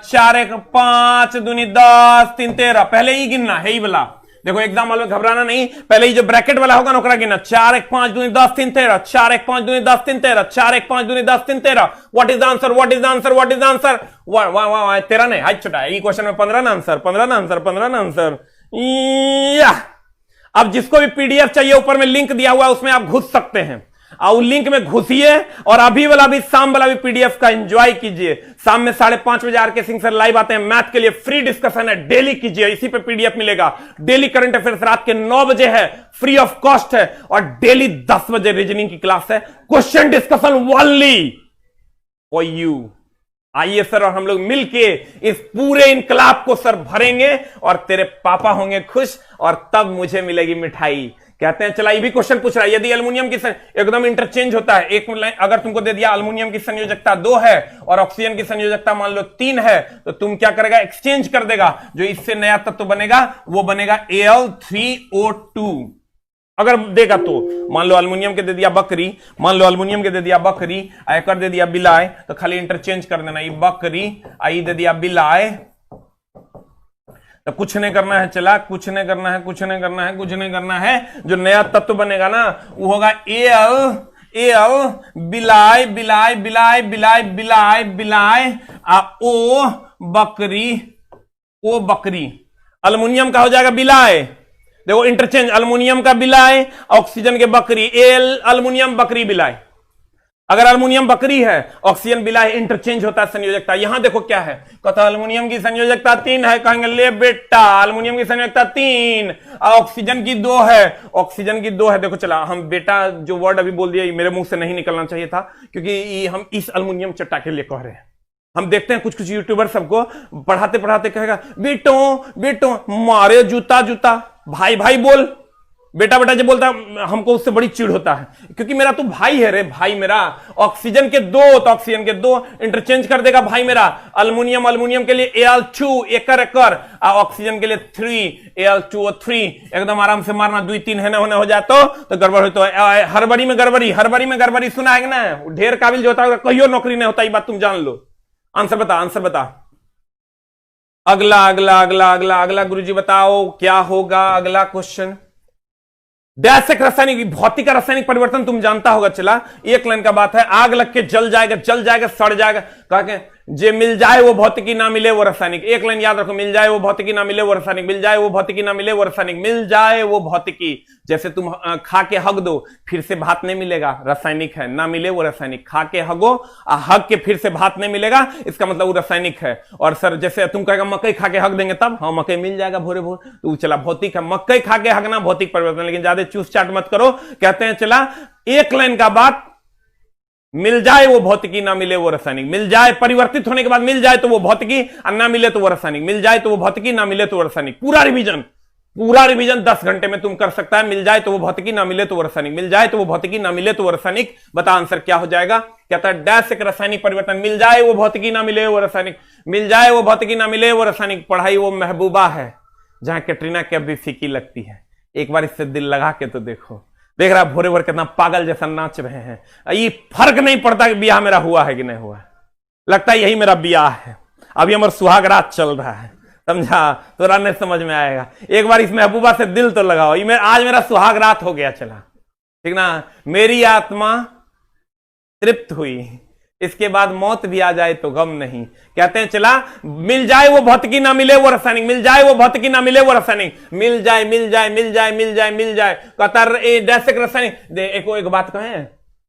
4 1 5 दूनी 10 3 13, पहले ही गिनना है, ही वाला। देखो एग्जाम में घबराना नहीं, पहले ही जो ब्रैकेट वाला होगा नौकरा गिनना, 4 1 5 दूनी 10 3 13, 4 1 5 दूनी 10 3 13, 4 1 5 दूनी 10 3 13। What is the answer? What is the answer? What is the answer? वाह वाह वाह, 13 नहीं, हाथ छोटा है। ये क्वेश्चन में 15 ना आंसर, 15 ना आंसर, 15 ना आंसर। अब जिसको भी पीडीएफ चाहिए ऊपर में लिंक दिया हुआ है, उसमें आप घुस सकते हैं, और लिंक में घुसिए और अभी वाला भी शाम वाला भी पीडीएफ का एंजॉय कीजिए। शाम में 5:30 बजे आरके सिंह सर लाइव आते हैं, मैथ के लिए फ्री डिस्कशन है, डेली कीजिए, इसी पे पीडीएफ मिलेगा। डेली करंट अफेयर्स रात के 9 बजे है, फ्री ऑफ कॉस्ट है, और डेली 10 बजे रीजनिंग की क्लास है, question discussion only for you. आइए सर, और हम लोग मिलके इस पूरे इनकलाब को सर भरेंगे और तेरे पापा होंगे खुश, और तब मुझे मिलेगी मिठाई। कहते हैं चला, ये भी क्वेश्चन पूछ रहा है, यदि एल्युमिनियम की एकदम इंटरचेंज होता है, एक अगर तुमको दे दिया एल्युमिनियम की संयोजकता 2 है और ऑक्सीजन की संयोजकता मान लो 3 है, तो तुम क्या करेगा? एक्सचेंज कर देगा। जो इससे नया तत्व बनेगा वो बनेगा Al3O2। अगर देगा तो मान लो एल्युमिनियम के दे दिया बकरी, मान लो एल्युमिनियम के दे दिया बकरी, आयकर दे दिया बिलाय, तो खाली इंटरचेंज कर देना, ये बकरी आई दे दिया बिलाय, तो कुछ नहीं करना है। चला, कुछ नहीं करना है, कुछ नहीं करना है, कुछ नहीं करना है। जो नया तत्व बनेगा ना वो होगा Al बिलाय बिलाय बिलाय बिलाय बिलाय बिलाय ओ बकरी, ओ बकरी। एल्युमिनियम का हो जाएगा बिलाय, देखो इंटरचेंज, एल्युमिनियम का बिलाय, ऑक्सीजन के बकरी, एल्युमिनियम बकरी बिलाय। अगर एल्युमिनियम बकरी है, ऑक्सीजन बिलाय, इंटरचेंज होता है संयोजकता। यहां देखो क्या है, कहता एल्युमिनियम की संयोजकता 3 है, कहेंगे ले बेटा एल्युमिनियम की संयोजकता 3, ऑक्सीजन की 2 है, ऑक्सीजन की 2 है। देखो चला, हम बेटा जो वर्ड अभी बोल दिया मेरे मुंह से नहीं निकलना चाहिए था, क्योंकि हम इस एल्युमिनियम चट्टा के लिए कह रहे हैं। हम देखते हैं कुछ कुछ यूट्यूबर सबको पढ़ाते पढ़ाते कहेगा बेटो बेटो, मारे जूता जूता, भाई भाई बोल, बेटा बेटा जो बोलता है हमको उससे बड़ी चिढ़ होता है, क्योंकि मेरा तो भाई है रे, भाई मेरा। ऑक्सीजन के 2 तो ऑक्सीजन के 2 इंटरचेंज कर देगा भाई मेरा। एल्युमिनियम, एल्युमिनियम के लिए Al2 एकर, ऑक्सीजन के लिए 3 Al2O3। एकदम आराम से मारना, 2 3 है ना होने हो जाए तो गड़बड़ हो। तो हड़बड़ी में गड़बड़ी, हड़बड़ी में गड़बड़ी सुना है ना, ढेर काबिल जो होता है कहियो नौकरी नहीं होता, ये बात तुम जान लो। आंसर बता, आंसर बता। अगला अगला अगला अगला अगला गुरुजी बताओ क्या होगा अगला क्वेश्चन। दैसिक रासायनिक, भौतिक रासायनिक परिवर्तन तुम जानता होगा। चला, एक लाइन का बात है, आग लग के जल जाएगा, जल जाएगा, सड़ जाएगा, कहा के जे मिल जाए वो भौतिकी, ना मिले वो रासायनिक। एक लाइन याद रखो, मिल जाए वो भौतिकी, ना मिले वो रासायनिक, मिल जाए वो भौतिकी, ना मिले वो रासायनिक, मिल जाए वो भौतिकी। जैसे तुम खा के हग दो, फिर से भात नहीं मिलेगा, रासायनिक है, ना मिले वो रासायनिक। खा के हगो, हग के फिर से भात नहीं मिलेगा, इसका मतलब वो रासायनिक है। और सर जैसे तुम कहेगा मकई खा के हग देंगे तब, हाँ मकई मिल जाएगा भोरे भोर, तो चला भौतिक है, मकई खा के हगना भौतिक परिवर्तन। लेकिन ज्यादा चूस चाट मत करो। कहते हैं चला, एक लाइन का बात, मिल जाए वो भौतिकी, ना मिले वो रासायनिक। मिल जाए, परिवर्तित होने के बाद मिल जाए तो वो भौतिकी, और ना मिले तो वो रासायनिक। मिल जाए तो वो भौतिकी, ना मिले तो वो रासायनिक। पूरा रिवीजन 10 घंटे में तुम कर सकता है। मिल जाए तो वो भौतिकी, ना मिले तो वो रासायनिक, मिल जाए तो वो भौतिकी, ना मिले तो वो रासायनिक। बता आंसर क्या हो जाएगा। कहता है डैश एक रासायनिक परिवर्तन, मिल जाए वो भौतिकी, ना मिले वो रासायनिक, मिल जाए वो भौतिकी, ना मिले वो रासायनिक। पढ़ाई वो महबूबा है जहां कैटरीना कैफ भी फीकी लगती है। एक बार इससे दिल लगा के तो देखो। देख रहा भोरे भोर कितना पागल जैसा नाच रहे हैं। ये फर्क नहीं पड़ता कि ब्याह मेरा हुआ है कि नहीं हुआ है, लगता है यही मेरा ब्याह है। अभी हमारा सुहाग रात चल रहा है, समझा? तो नहीं समझ में आएगा। एक बार इस महबूबा से दिल तो लगाओ, ये आज मेरा सुहाग रात हो गया, चला ठीक ना, मेरी आत्मा तृप्त हुई, इसके बाद मौत भी आ जाए तो गम नहीं। कहते हैं चला, मिल जाए वो भौतिकी ना मिले वो रासायनिक, मिल जाए वो भौतिकी ना मिले वो रासायनिक, मिल जाए मिल जाए मिल जाए मिल जाए मिल जाए, कतर डैशिक रासायनिक। एक बात कहें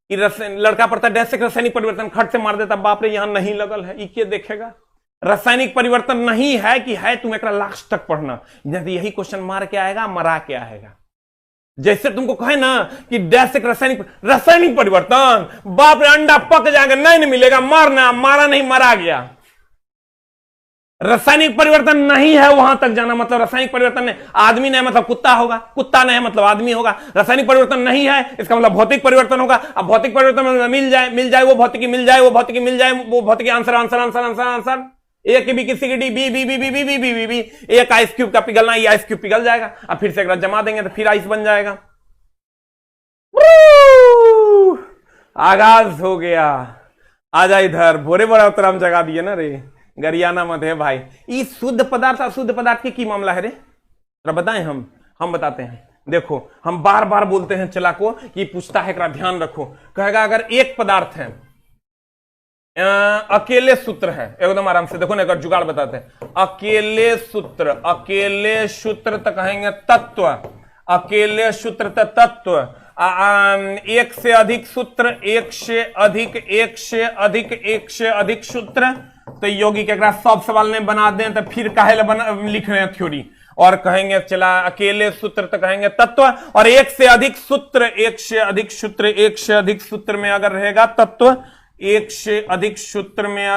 कि लड़का पढ़ता डैशिक रासायनिक परिवर्तन, खट से मार देता, बाप रे यहां नहीं लगल है, ये देखेगा रासायनिक परिवर्तन नहीं है कि है, तुम एक लास्ट तक पढ़ना, यही क्वेश्चन मार के आएगा, मरा के आएगा। जैसे तुमको कहे ना कि डैशिक रासायनिक परिवर्तन, बाप रे अंडा पक जाएगा, नहीं मिलेगा, मारना, मारा नहीं मरा गया। रासायनिक परिवर्तन नहीं है वहां तक जाना, मतलब रासायनिक परिवर्तन नहीं, आदमी नहीं मतलब कुत्ता होगा, कुत्ता नहीं मतलब आदमी होगा। रासायनिक परिवर्तन नहीं है इसका मतलब भौतिक परिवर्तन होगा। अब भौतिक परिवर्तन में मिल जाए वो भौतिकी, मिल जाए वो भौतिकी, मिल जाए वो भौतिकी, answer answer answer answer answer. एक बी की C D B B B B B B B B, एक आइस क्यूब का पिघलना, ये आइस क्यूब पिघल जाएगा, अब फिर से एक जमा देंगे तो फिर आइस बन जाएगा। आगाज हो गया, आजा इधर, भोरे बड़ा उतराम जगा दिए ना रे, गरियाना मत है भाई। ये शुद्ध पदार्थ अशुद्ध पदार्थ के की मामला है रे, जरा बताएं, हम बताते हैं। देखो हम बार बार बोलते हैं चला को, ये पूछता है ध्यान रखो, कहेगा अगर एक पदार्थ है, अकेले सूत्र है, एकदम आराम से देखो ना, अगर जुगाड़ बताते हैं, अकेले सूत्र तो कहेंगे तत्व, अकेले सूत्र तो तत्व, एक से अधिक सूत्र, एक से अधिक सूत्र, तो योगी के सब सवाल नहीं बना दें तो फिर काहे लिख रहे हैं थ्योरी, और कहेंगे चला अकेले सूत्र तो कहेंगे तत्व, और एक से अधिक सूत्र में अगर रहेगा तत्व, एक से अधिक सूत्र में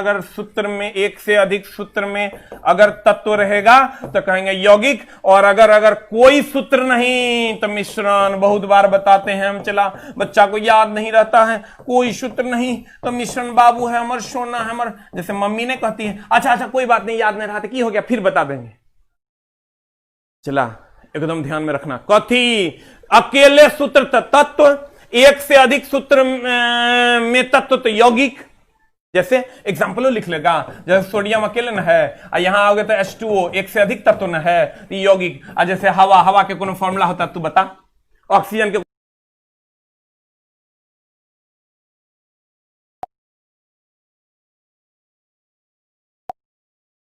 अगर तत्व रहेगा तो कहेंगे यौगिक, और अगर कोई सूत्र नहीं तो मिश्रण। बहुत बार बताते हैं हम, चला बच्चा को याद नहीं रहता है, कोई सूत्र नहीं तो मिश्रण बाबू है हमर, सोना है हमर, जैसे मम्मी ने कहती है, अच्छा कोई बात नहीं, याद नहीं रहा था, की हो गया, फिर बता देंगे। चला एकदम ध्यान में रखना, कथी अकेले सूत्र तत्व, एक से अधिक सूत्र में तत्व तो यौगिक। जैसे एग्जाम्पल लिख लेगा, जैसे सोडियम अकेले न है, और यहां आओगे तो H2O, एक से अधिक तत्व न है, यौगिक। और जैसे हवा के कोनो फॉर्मूला होता तू बता, ऑक्सीजन के